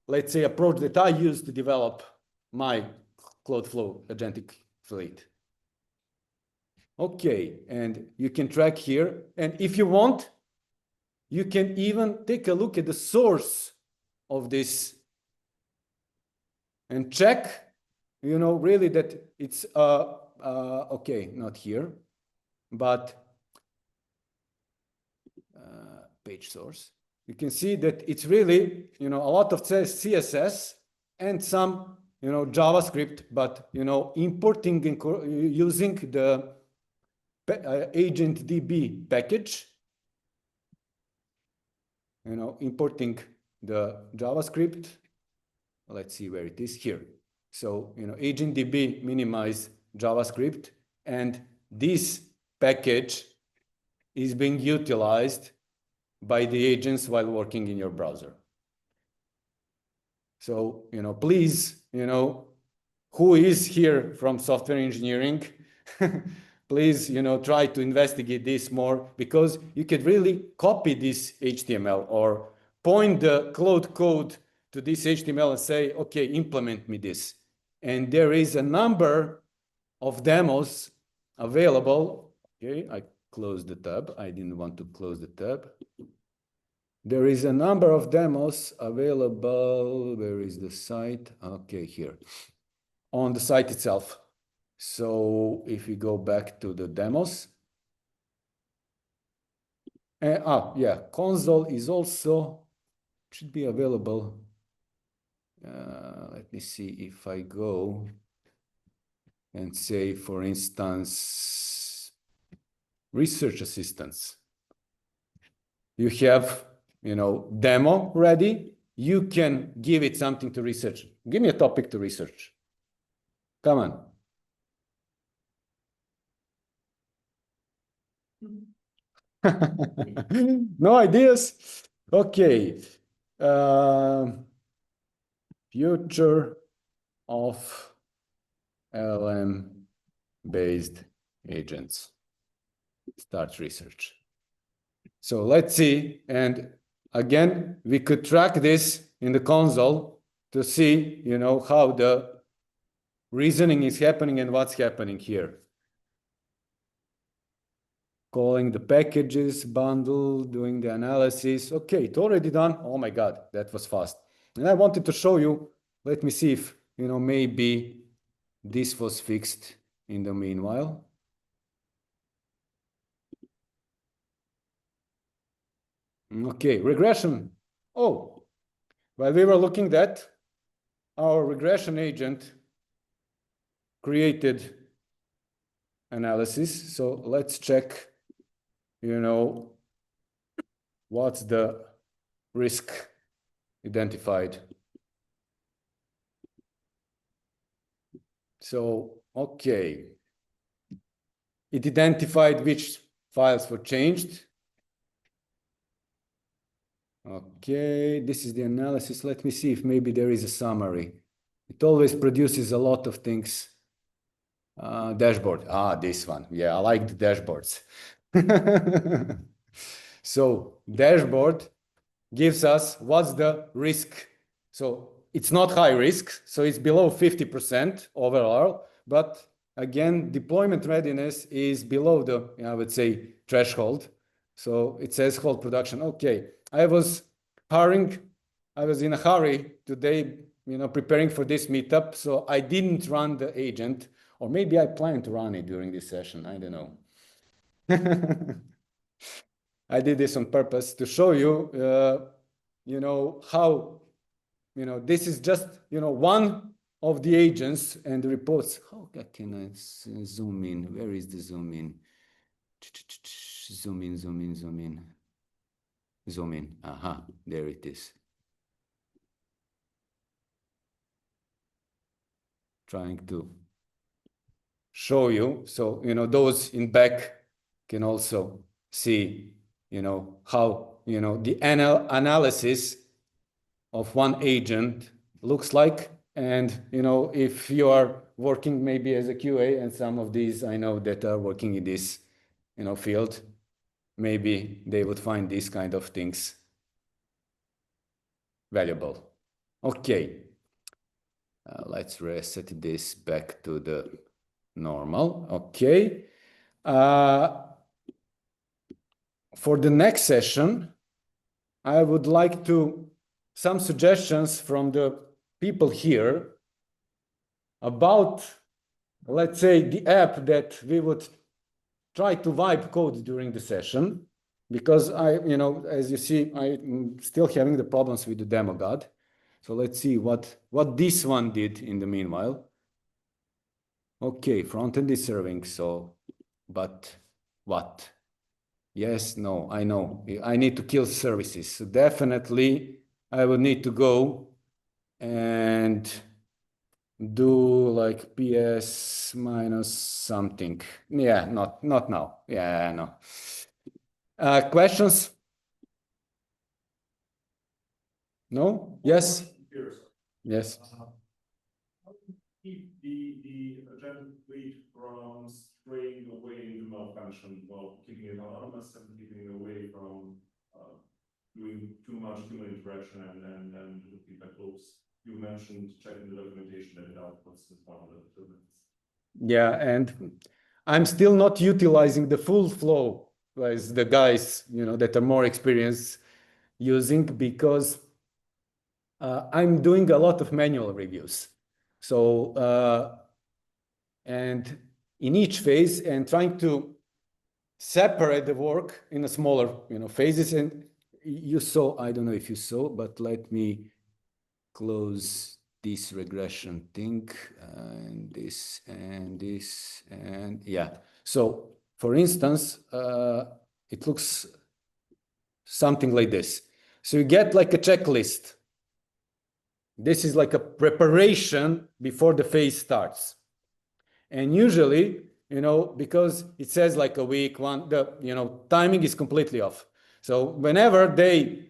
let's say, approach that I use to develop my Claude Flow agentic fleet. Okay, and you can track here. And if you want, you can even take a look at the source of this and check, really that it's, okay, not here, but page source. You can see that it's really, a lot of CSS and some, JavaScript, but, importing and using the AgentDB package, importing the JavaScript. Let's see where it is here. So, AgentDB minimize JavaScript, and this package is being utilized by the agents while working in your browser. So, please, who is here from software engineering, please, try to investigate this more, because you could really copy this HTML or point the Claude code to this HTML and say, okay, implement me this. And there is a number of demos available. Okay, I closed the tab. I didn't want to close the tab. There is a number of demos available. Where is the site? Okay, here. On the site itself. So if we go back to the demos. Yeah, console is also, should be available. Let me see if I go and say, for instance, research assistance. You have, demo ready. You can give it something to research. Give me a topic to research. Come on. No ideas? Okay. Future of LM-based agents. Start research. So let's see. And again, we could track this in the console to see, how the reasoning is happening and what's happening here. Calling the packages, bundle, doing the analysis. Okay, it's already done. Oh my God, that was fast. And I wanted to show you, let me see if, maybe this was fixed in the meanwhile. Okay, regression. Oh, while we were looking at, our regression agent created analysis. So let's check, what's the risk identified. So, okay. It identified which files were changed. Okay, this is the analysis. Let me see if maybe there is a summary. It always produces a lot of things. Dashboard. This one. Yeah, I like the dashboards. So dashboard gives us what's the risk. So it's not high risk, so it's below 50% overall, but again, deployment readiness is below the, I would say, threshold. So it says hold production. Okay, I was in a hurry today, preparing for this meetup, so I didn't run the agent, or maybe I plan to run it during this session, I don't know. I did this on purpose to show you, how, this is just, one of the agents and the reports. How can I zoom in? Where is the zoom in? Zoom in, zoom in, zoom in. Zoom in. Aha, there it is. Trying to show you. So, those in back can also see, how, the analysis of one agent looks like. And, if you are working maybe as a QA, and some of these I know that are working in this, field, maybe they would find these kind of things valuable. Okay. Let's reset this back to the normal. Okay. For the next session, I would like some suggestions from the people here about, let's say, the app that we would try to vibe code during the session, because as you see, I'm still having the problems with the demo god. So let's see what this one did in the meanwhile. Okay, front-end is serving, so, but what? Yes, no, I know. I need to kill services. So definitely I would need to go and do like PS minus something. Yeah, not now. Yeah, no. Questions? No? Yes? Yes. Keep the agent fleet from straying away into malfunction while keeping it autonomous and keeping it away from doing too much human interaction and feedback loops. You mentioned checking the documentation that it outputs as part of the documents. Yeah, and I'm still not utilizing the full flow as the guys, that are more experienced using, because I'm doing a lot of manual reviews. So, and in each phase, and trying to separate the work in a smaller, phases. And you saw, I don't know if you saw, but let me close this regression thing, and this, and this, and yeah. So for instance, it looks something like this. So you get like a checklist. This is like a preparation before the phase starts. And usually, because it says like a week, the timing is completely off. So whenever they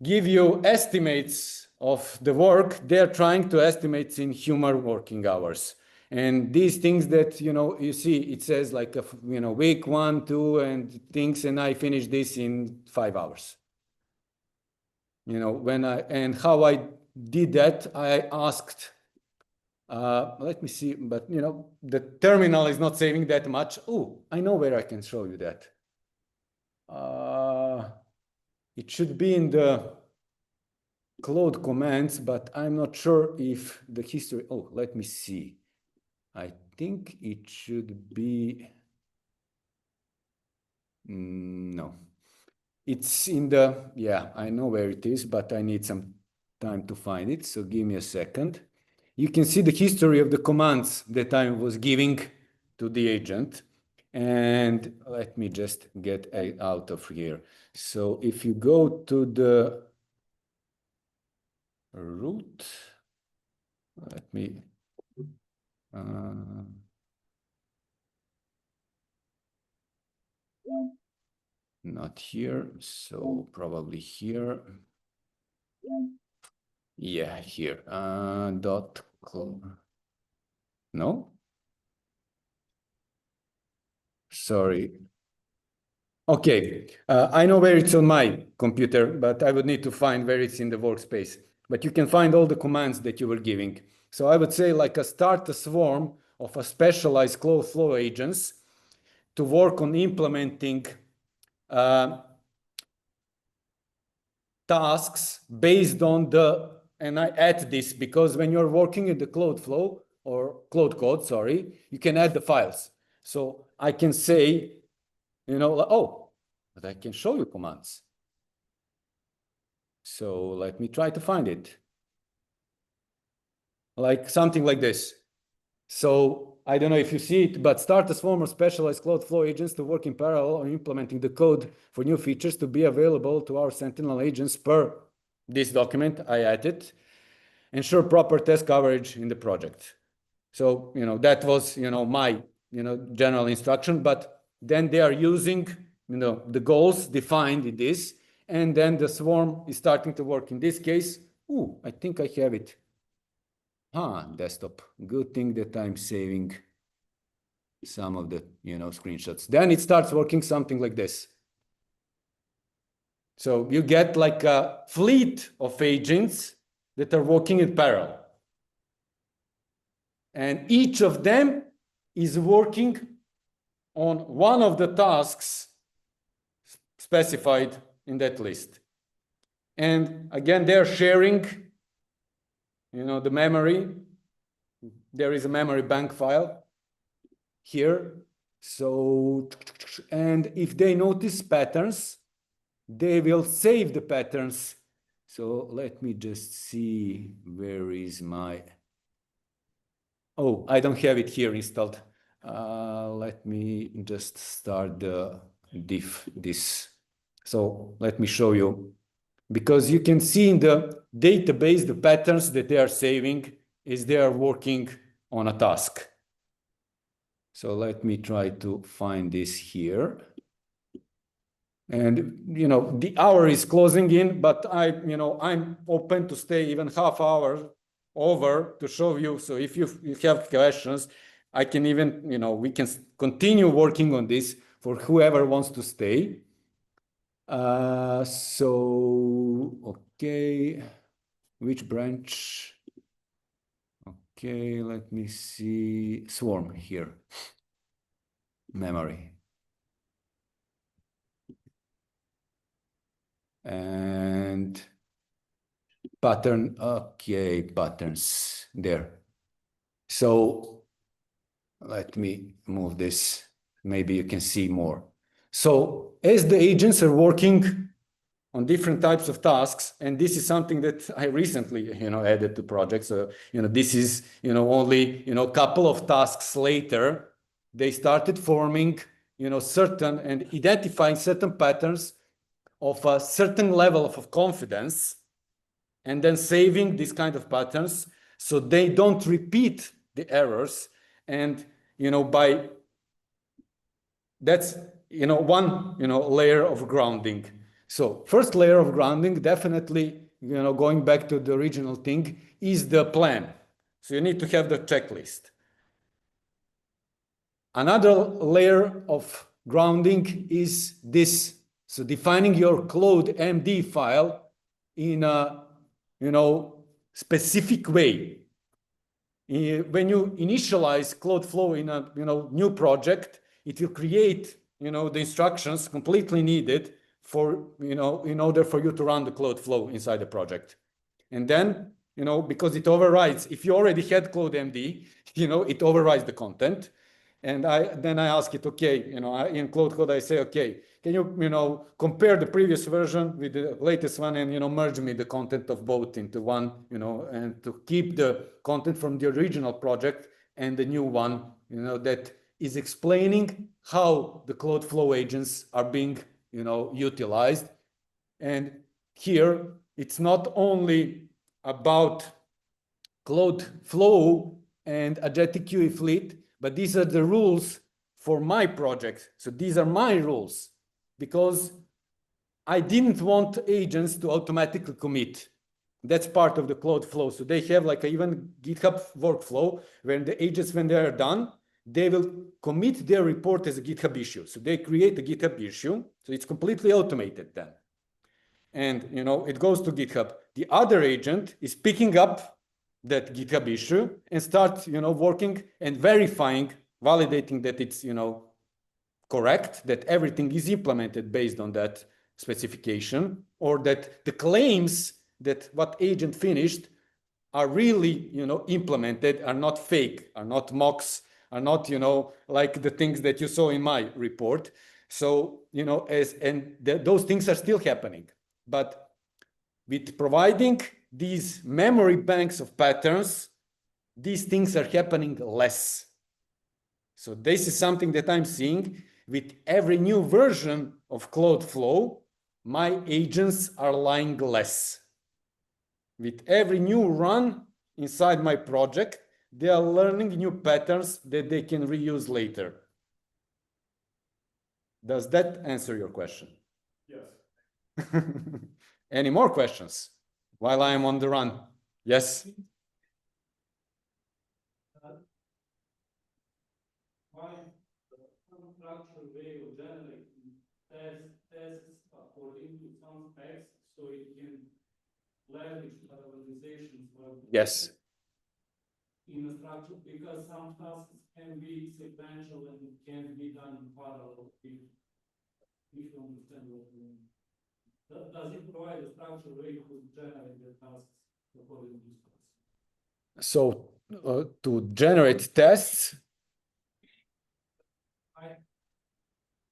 give you estimates of the work, they're trying to estimate in human working hours. And these things that, you see, it says like, week 1, 2, and things, and I finish this in 5 hours. And how I did that, I asked, let me see, but, the terminal is not saving that much. Oh, I know where I can show you that. It should be in the Claude commands, but I'm not sure if the history, let me see. I think it should be, no. It's in the, yeah, I know where it is, but I need some time to find it. So give me a second. You can see the history of the commands that I was giving to the agent. And let me just get out of here. So if you go to the root, let me, not here, so probably here. Yeah, here, no? Sorry. Okay, I know where it's on my computer, but I would need to find where it's in the workspace. But you can find all the commands that you were giving. So I would say like start a swarm of a specialized Claude Flow agents to work on implementing tasks based on and I add this because when you're working in the Claude Flow or Claude Code, sorry, you can add the files. So I can say, oh, but I can show you commands. So let me try to find it. Like something like this. So I don't know if you see it, but start a swarm of specialized Claude Flow agents to work in parallel on implementing the code for new features to be available to our Sentinel agents per this document I added. Ensure proper test coverage in the project. So, that was, my, general instruction, but then they are using, the goals defined in this, and then the swarm is starting to work. In this case, I think I have it. Desktop. Good thing that I'm saving some of the, screenshots. Then it starts working something like this. So you get like a fleet of agents that are working in parallel. And each of them is working on one of the tasks specified in that list. And again, they're sharing, the memory. There is a memory bank file here. So, and if they notice patterns, they will save the patterns. So let me just see, where is my, I don't have it here installed. Let me just start the diff this. So let me show you, because you can see in the database the patterns that they are saving is they are working on a task. So let me try to find this here. And, the hour is closing in, but I'm open to stay even half hour over to show you. So if you have questions, I can even, we can continue working on this for whoever wants to stay. So, okay, which branch? Okay, let me see, swarm here, memory. And pattern, okay, patterns there. So let me move this, maybe you can see more. So as the agents are working on different types of tasks, and this is something that I recently, added to projects. So, this is, only, a couple of tasks later, they started forming, certain and identifying certain patterns of a certain level of confidence, and then saving these kind of patterns so they don't repeat the errors. And, by that's, one, layer of grounding. So first layer of grounding, definitely, going back to the original thing, is the plan. So you need to have the checklist. Another layer of grounding is this. So defining your Claude MD file in a, specific way. When you initialize Claude Flow in a, new project, it will create, the instructions completely needed for, in order for you to run the Claude Flow inside the project. And then, because it overrides, if you already had Claude MD, it overrides the content. And then I ask it, okay, in Claude Code, I say, okay, can you, compare the previous version with the latest one and, merge me the content of both into one, and to keep the content from the original project and the new one, that is explaining how the Claude Flow agents are being, utilized. And here, it's not only about Claude Flow and Agentic QE Fleet, but these are the rules for my project. So these are my rules, because I didn't want agents to automatically commit. That's part of the Claude Flow. So they have like even GitHub workflow when the agents, when they are done, they will commit their report as a GitHub issue. So they create a GitHub issue. So it's completely automated then. And, you know, it goes to GitHub. The other agent is picking up that GitHub issue and start, you know, working and verifying, validating that it's, you know, correct, that everything is implemented based on that specification, or that the claims that what agent finished are really, you know, implemented, are not fake, are not mocks, are not, you know, like the things that you saw in my report. So, you know, those things are still happening. But with providing these memory banks of patterns, these things are happening less. So this is something that I'm seeing with every new version of Claude Flow. My agents are lying less. With every new run inside my project, they are learning new patterns that they can reuse later. Does that answer your question? Yes. Any more questions while I am on the run? Yes? Why structured way of generating tests according to some specs so it can leverage other organizations? Yes. In a structure, because some tasks can be sequential and it can be done in parallel if you understand what I mean. Does it provide a structured way to generate the tasks according to specs? So to generate tests,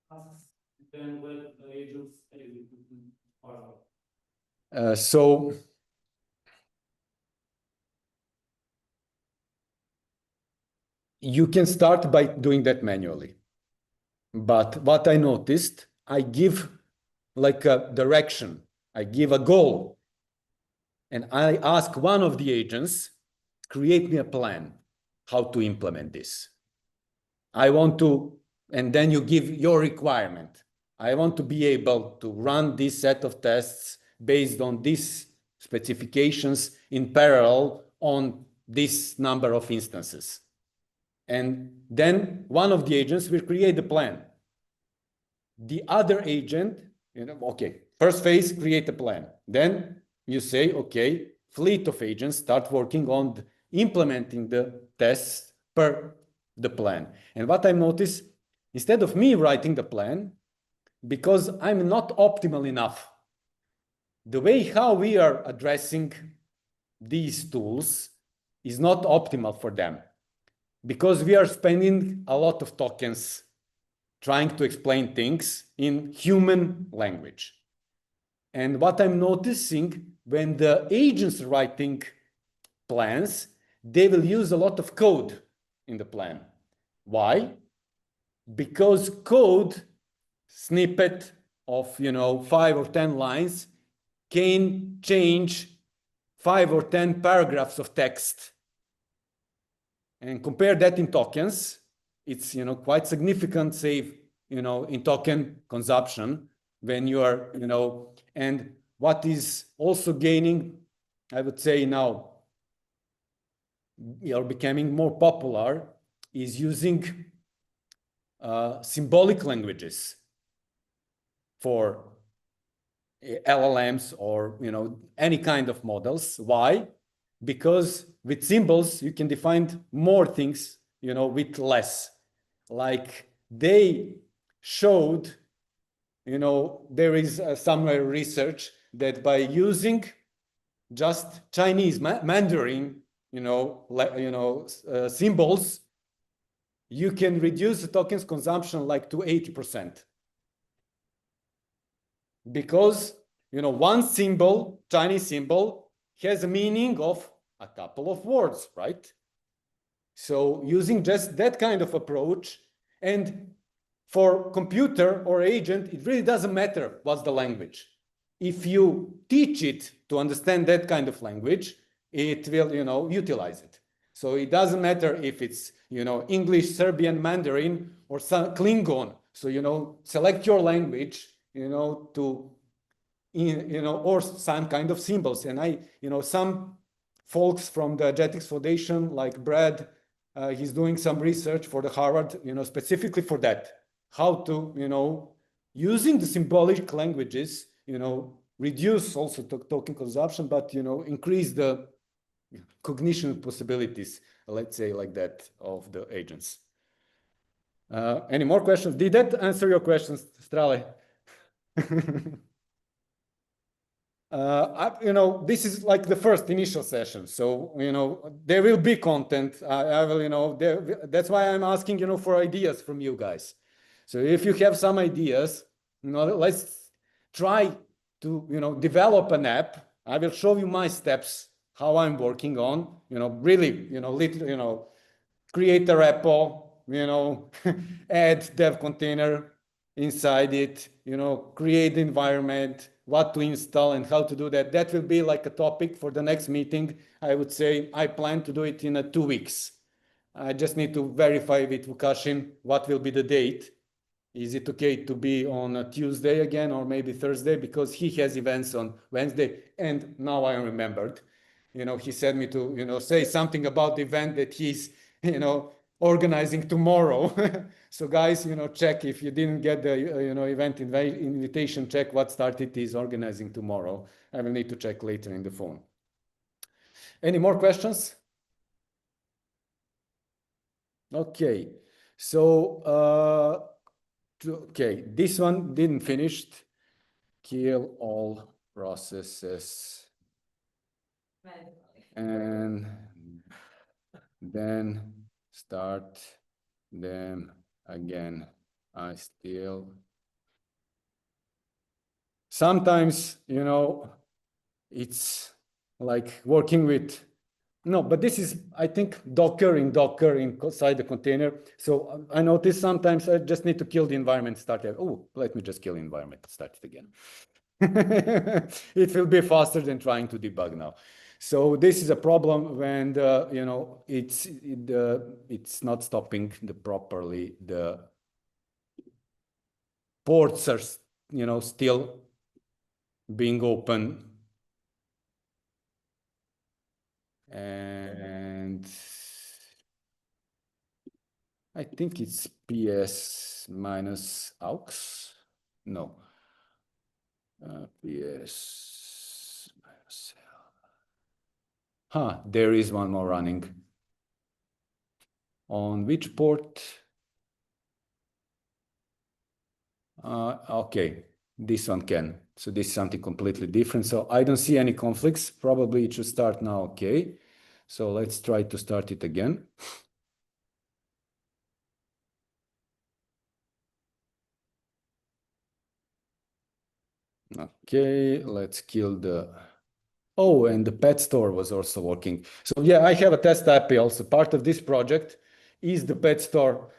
Tasks, then let the agents execute in parallel. so you can start by doing that manually. But what I noticed, I give like a direction, I give a goal, and I ask one of the agents, create me a plan how to implement this. I want to, and then you give your requirement. I want to be able to run this set of tests based on these specifications in parallel on this number of instances. And then one of the agents will create the plan. The other agent, you know, okay, first phase, create a plan. Then you say, okay, fleet of agents start working on implementing the tests per the plan. And what I noticed, instead of me writing the plan, because I'm not optimal enough, the way how we are addressing these tools is not optimal for them, because we are spending a lot of tokens trying to explain things in human language. And what I'm noticing, when the agents are writing plans, they will use a lot of code in the plan. Why? Because code snippet of, you know, 5 or 10 lines can change 5 or 10 paragraphs of text. And compare that in tokens, it's, you know, quite significant save, you know, in token consumption when you are, you know, and what is also gaining, I would say now, are becoming more popular is using symbolic languages for LLMs or, you know, any kind of models. Why? Because with symbols, you can define more things, you know, with less. Like they showed, you know, there is some research that by using just Chinese Mandarin, symbols, you can reduce the tokens consumption like to 80%. Because, you know, one symbol, Chinese symbol, has a meaning of a couple of words, right? So using just that kind of approach, and for computer or agent, it really doesn't matter what's the language. If you teach it to understand that kind of language, it will, you know, utilize it. So it doesn't matter if it's, you know, English, Serbian, Mandarin, or some Klingon. So, you know, select your language, you know, to, you know, or some kind of symbols. And I, you know, some folks from the Agentics Foundation, like Brad, He's doing some research for the Harvard, specifically for that, how to, using the symbolic languages, reduce also token consumption, but, increase the cognition possibilities, let's say like that, of the agents. Any more questions? Did that answer your questions, Strale? This is like the first initial session. So, there will be content. I will, that's why I'm asking, for ideas from you guys. So if you have some ideas, let's try to, develop an app. I will show you my steps, how I'm working on, really, create a repo, add dev container inside it, create the environment, what to install and how to do that. That will be like a topic for the next meeting. I would say I plan to do it in 2 weeks. I just need to verify with Vukashin what will be the date. Is it okay to be on a Tuesday again or maybe Thursday? Because he has events on Wednesday. And now I remembered, he said me to, say something about the event that he's, organizing tomorrow. So guys, check if you didn't get the, event invitation, check what start it is organizing tomorrow. I will need to check later in the phone. Any more questions? Okay. So, okay, this one didn't finish. Kill all processes. And then start them again. I still sometimes, it's like working with, no, but this is, I think, Docker inside the container. So I notice sometimes I just need to kill the environment, start it. Oh, let me just kill the environment, start it again. It will be faster than trying to debug now. So this is a problem when it's not stopping properly. The ports are still being open, and I think it's PS minus aux. No, PS minus. There is one more running. On which port? Okay, this one can. So this is something completely different. So I don't see any conflicts. Probably it should start now. Okay, so let's try to start it again. Okay, let's kill the... Oh, and the pet store was also working. So yeah, I have a test API also. Part of this project is the pet store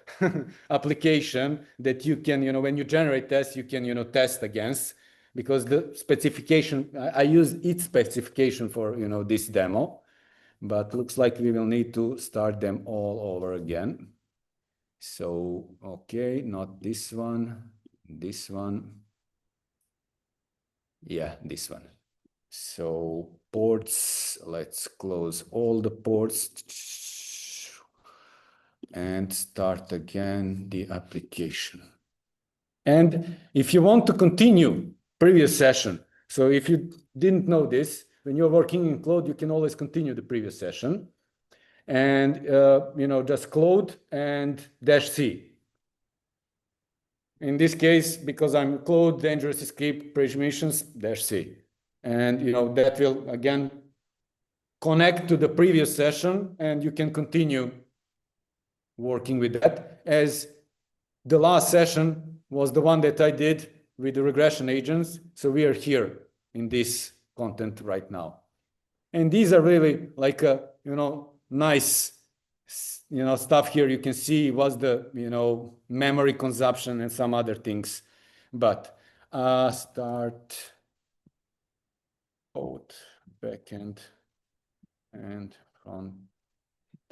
application that you can, when you generate tests, you can, test against, because the specification, I use its specification for, this demo, but looks like we will need to start them all over again. So, okay, not this one, this one. Yeah, this one. So ports, let's close all the ports and start again the application. And if you want to continue previous session, so if you didn't know this, when you're working in Claude, you can always continue the previous session. And, just Claude and -C. In this case, because I'm Claude, dangerous escape, permissions, -C. And, that will, again, connect to the previous session, and you can continue working with that, as the last session was the one that I did with the regression agents. So we are here in this content right now. And these are really like a, nice, stuff here. You can see what's the, memory consumption and some other things. But start code, backend and front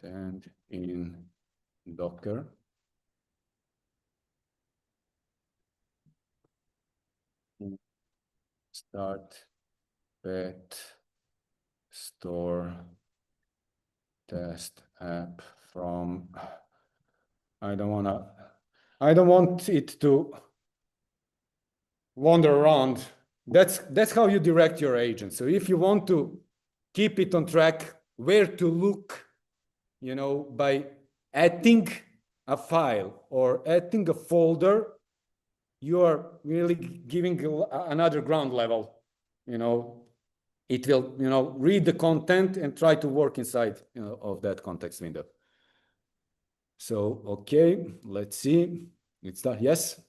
end in Docker. Start pet store test app from, I don't want it to wander around. That's how you direct your agent. So if you want to keep it on track, where to look, by adding a file or adding a folder, you are really giving another ground level. It will, read the content and try to work inside, of that context window. So, okay, let's see. It's done. Yes.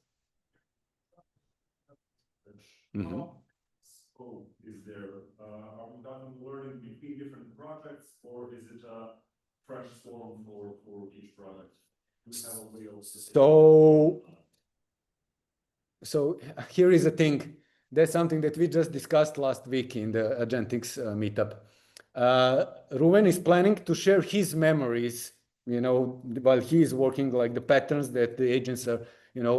Scope is there? Are we talking learning between different projects, or is it a fresh form for each project? Do we have a way of So here is a thing. That's something that we just discussed last week in the Agentics meetup. Ruven is planning to share his memories, while he is working, like the patterns that the agents are,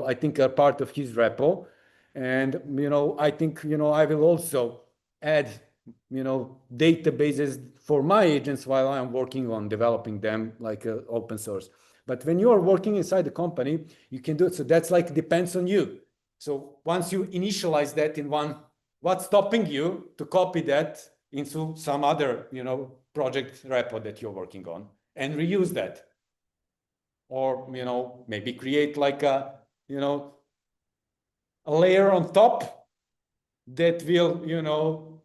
I think are part of his repo. And, I think, I will also add, databases for my agents while I'm working on developing them like open source. But when you are working inside the company, you can do it. So that's like, depends on you. So once you initialize that in one, what's stopping you to copy that into some other, project repo that you're working on and reuse that? Or, maybe create like a layer on top that will,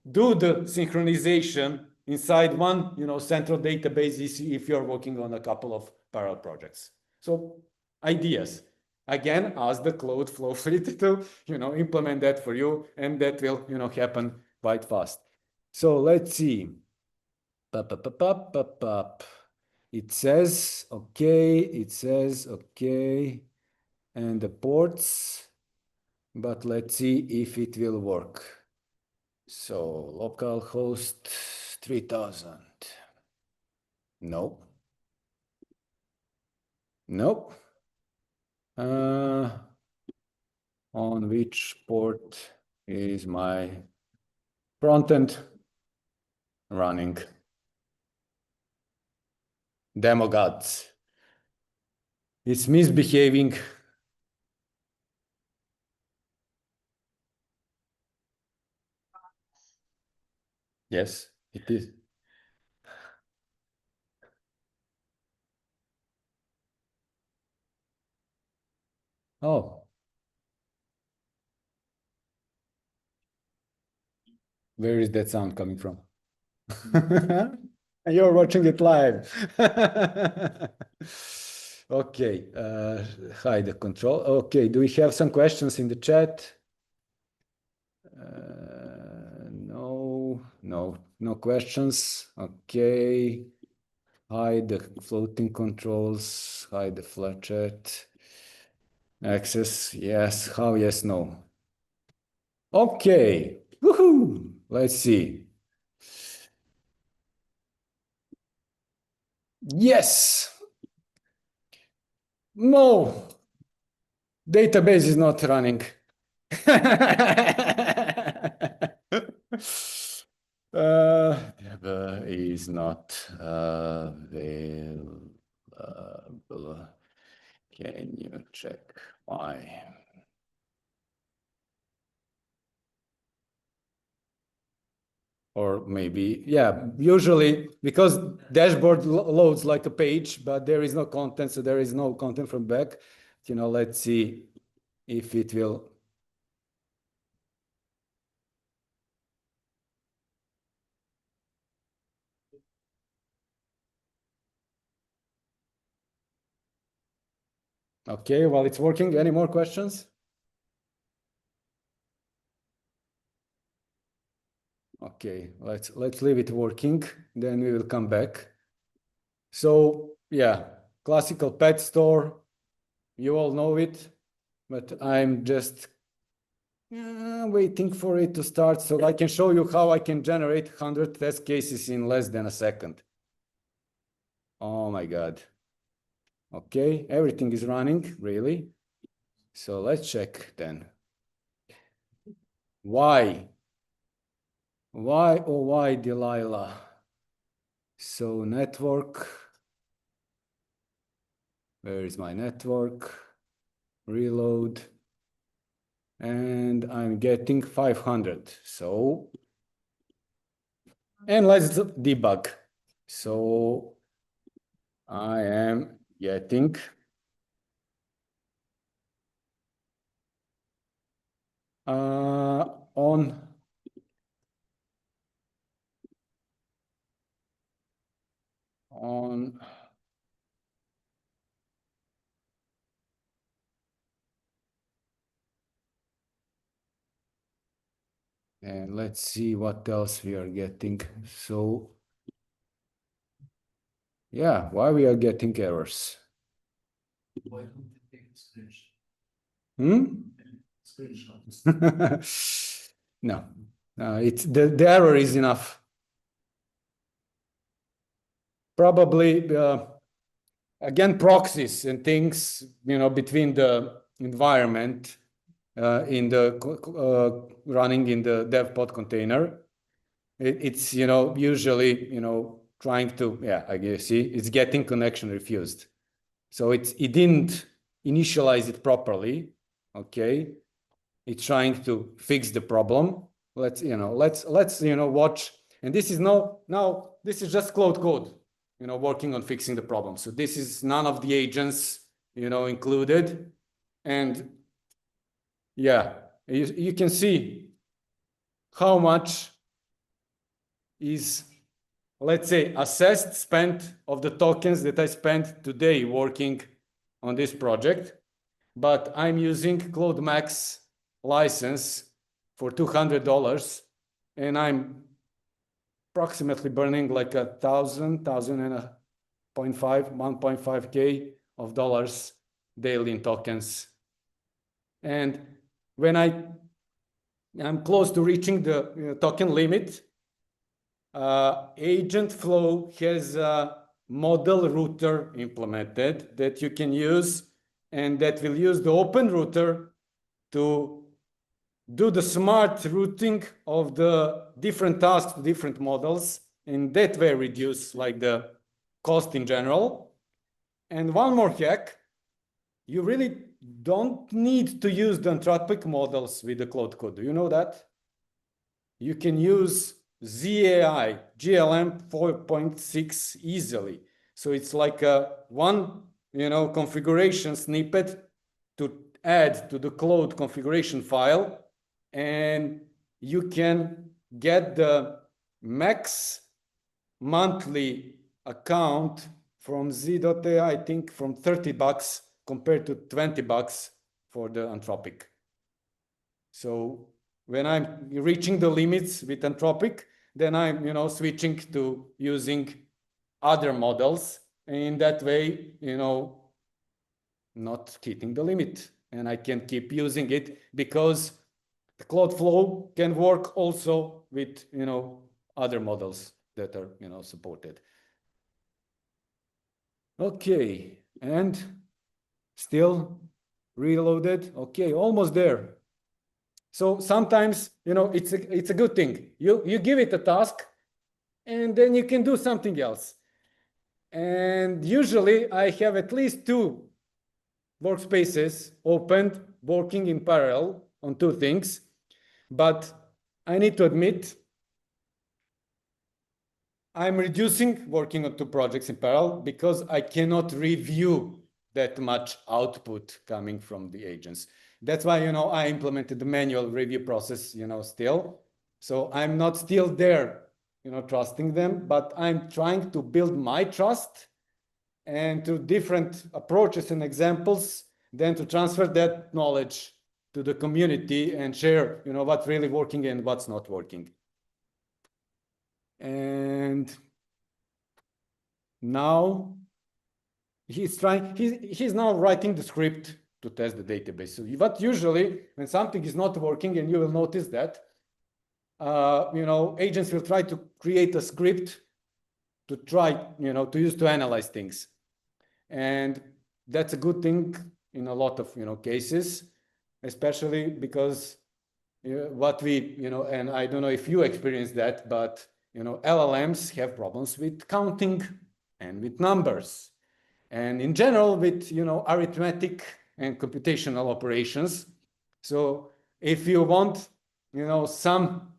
do the synchronization inside one, central database if you're working on a couple of parallel projects. So ideas. Again, ask the Claude Flow Fleet to, implement that for you, and that will, happen quite fast. So let's see. It says, okay, and the ports, but let's see if it will work. So localhost 3000. Nope. On which port is my front end running? Demo gods. It's misbehaving. Yes, it is. Oh. Where is that sound coming from? You're watching it live. Okay, hide the control. Okay, do we have some questions in the chat? No questions. Okay, hide the floating controls, hide the flat chat. Access, yes. How, yes, no. Okay, woohoo! Let's see. Yes. No. Database is not running. Is not available. Can you check why? Or maybe, yeah, usually because dashboard loads like a page, but there is no content, so there is no content from back. Let's see if it will. Okay, while it's working, any more questions? Okay, let's leave it working, then we will come back. So yeah, classical pet store, you all know it, but I'm just waiting for it to start so I can show you how I can generate 100 test cases in less than a second. Oh my God. Okay, everything is running, really. So let's check then. Why? Why, oh why, Delilah? So network. Where is my network? Reload. And I'm getting 500. So, and let's debug. So I am getting on and let's see what else we are getting. So yeah, why we are getting errors? Why don't they take a screenshot? No, it's the error is enough. Probably again proxies and things, you know, between the environment in the running in the dev pod container. It's, you know, usually, you know, trying to, yeah, I guess, see, it's getting connection refused. So it didn't initialize it properly, okay? It's trying to fix the problem. Let's watch. And this is now this is just Claude code, you know, working on fixing the problem. So this is none of the agents, you know, included. And yeah, you can see how much is, let's say, assessed spent of the tokens that I spent today working on this project. But I'm using Claude Max license for $200, and I'm approximately burning like 1.5K of dollars daily in tokens. And when I'm close to reaching the token limit, Agent Flow has a model router implemented that you can use, and that will use the open router to do the smart routing of the different tasks to different models, and that way reduce like the cost in general. And one more hack, you really don't need to use the anthropic models with the Claude Code. Do you know that? You can use ZAI, GLM 4.6 easily. So it's like a one, you know, configuration snippet to add to the Claude configuration file, and you can get the max monthly account from Z.AI, I think from $30 compared to $20 for the Anthropic. So when I'm reaching the limits with Anthropic, then I'm, you know, switching to using other models. And in that way, you know, not hitting the limit. And I can keep using it because the Claude Flow can work also with, you know, other models that are, you know, supported. Okay, and still reloaded. Okay, almost there. So sometimes, you know, it's a good thing. You give it a task, and then you can do something else. And usually I have at least 2 workspaces opened, working in parallel on 2 things. But I need to admit, I'm reducing working on 2 projects in parallel because I cannot review that much output coming from the agents. That's why, you know, I implemented the manual review process, you know, still. So I'm not still there, you know, trusting them, but I'm trying to build my trust and to different approaches and examples, then to transfer that knowledge to the community and share, you know, what's really working and what's not working. And now he's now writing the script to test the database. So what usually when something is not working, and you will notice that, you know, agents will try to create a script to try, you know, to use to analyze things. And that's a good thing in a lot of, you know, cases, especially because what we, you know, and I don't know if you experience that, but, you know, LLMs have problems with counting and with numbers. and in general with, arithmetic and computational operations. So if you want, some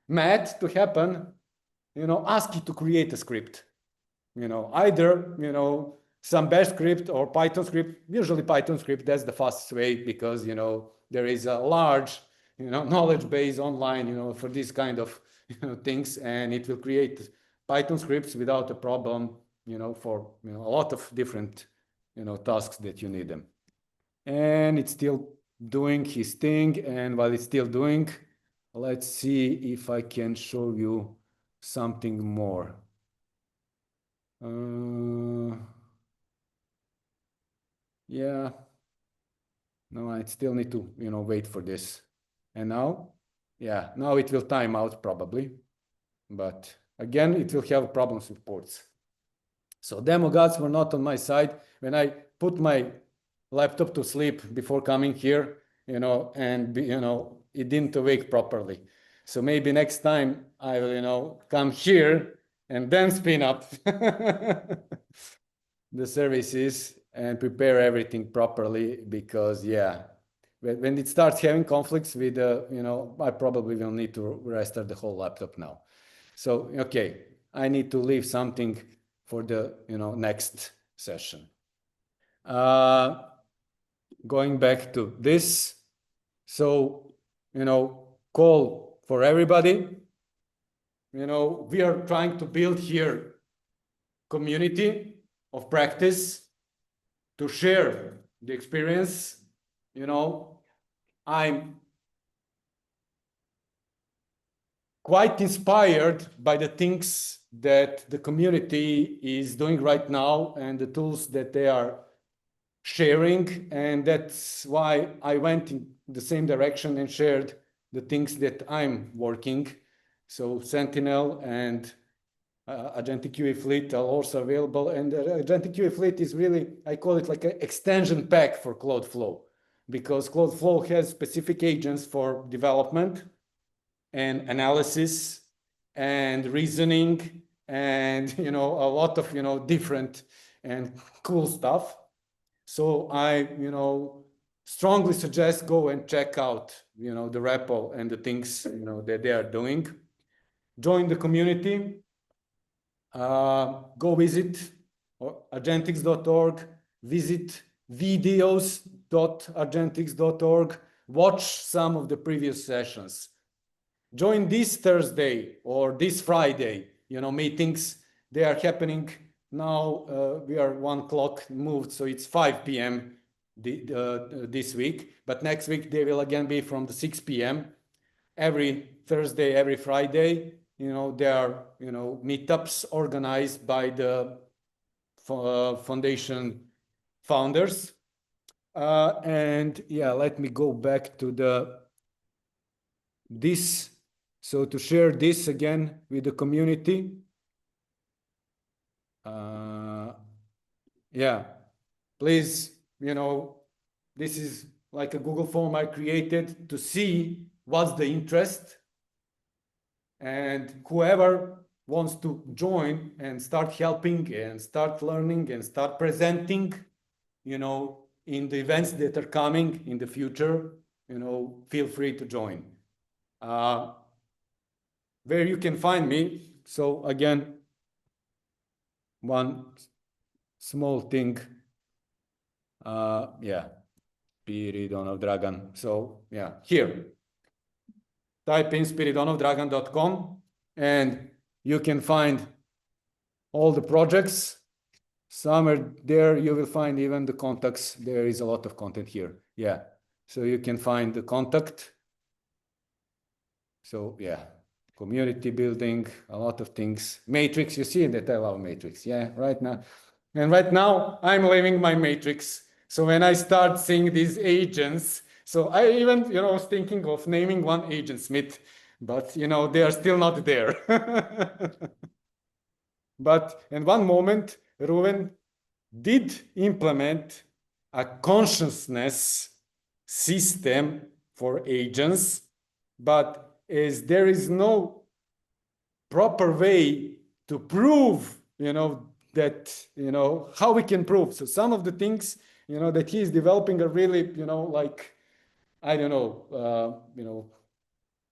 math to happen, ask it to create a script. Either, some Bash script or Python script. Usually Python script, that's the fastest way, because, there is a large, knowledge base online, for this kind of, things, and it will create Python scripts without a problem, for, a lot of different, tasks that you need them. And it's still doing his thing. And while it's still doing, let's see if I can show you something more. Yeah. No, I still need to, wait for this. And now, yeah, now it will time out probably. But again, it will have problems with ports. So demo gods were not on my side. When I put my laptop to sleep before coming here, and, it didn't awake properly. So maybe next time I will, come here and then spin up the services and prepare everything properly, because, yeah, when it starts having conflicts with, I probably will need to restart the whole laptop now. So, okay, I need to leave something for the, next session. Going back to this. So, call for everybody. We are trying to build here community of practice to share the experience. I'm quite inspired by the things that the community is doing right now and the tools that they are sharing. And that's why I went in the same direction and shared the things that I'm working. So Sentinel and Agentic QA Fleet are also available. And Agentic QA Fleet is really, I call it like an extension pack for Claude Flow, because Claude Flow has specific agents for development and analysis and reasoning and, a lot of, different and cool stuff. So I, strongly suggest go and check out, the repo and the things, that they are doing. Join the community. Go visit agentics.org, visit videos.agentics.org, watch some of the previous sessions. Join this Thursday or this Friday, meetings. They are happening now. We are 1 o'clock moved, so it's 5 p.m. This week. But next week they will again be from the 6 p.m. Every Thursday, every Friday. There are, meetups organized by the foundation founders. And yeah, let me go back to this. So to share this again with the community. Yeah, please, this is like a Google form I created to see what's the interest. And whoever wants to join and start helping and start learning and start presenting, in the events that are coming in the future, feel free to join. Where you can find me. So again, one small thing. Yeah, Spiridonov Dragan. So yeah, here. Type in spiridonovdragan.com and you can find all the projects. Somewhere there you will find even the contacts. There is a lot of content here. Yeah, so you can find the contact. So yeah, community building, a lot of things. Matrix, you see that I love Matrix. Yeah, right now. And right now I'm living my Matrix. So when I start seeing these agents, so I even, was thinking of naming one agent Smith, but, they are still not there. But in one moment, Ruven did implement a consciousness system for agents, but as there is no proper way to prove, that, how we can prove. So some of the things, that he is developing are really, like, I don't know,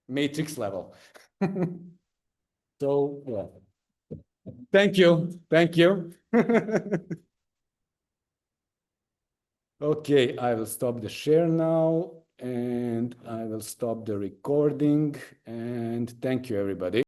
matrix level. So, yeah. Thank you. Thank you. Okay, I will stop the share now, and I will stop the recording, and thank you, everybody.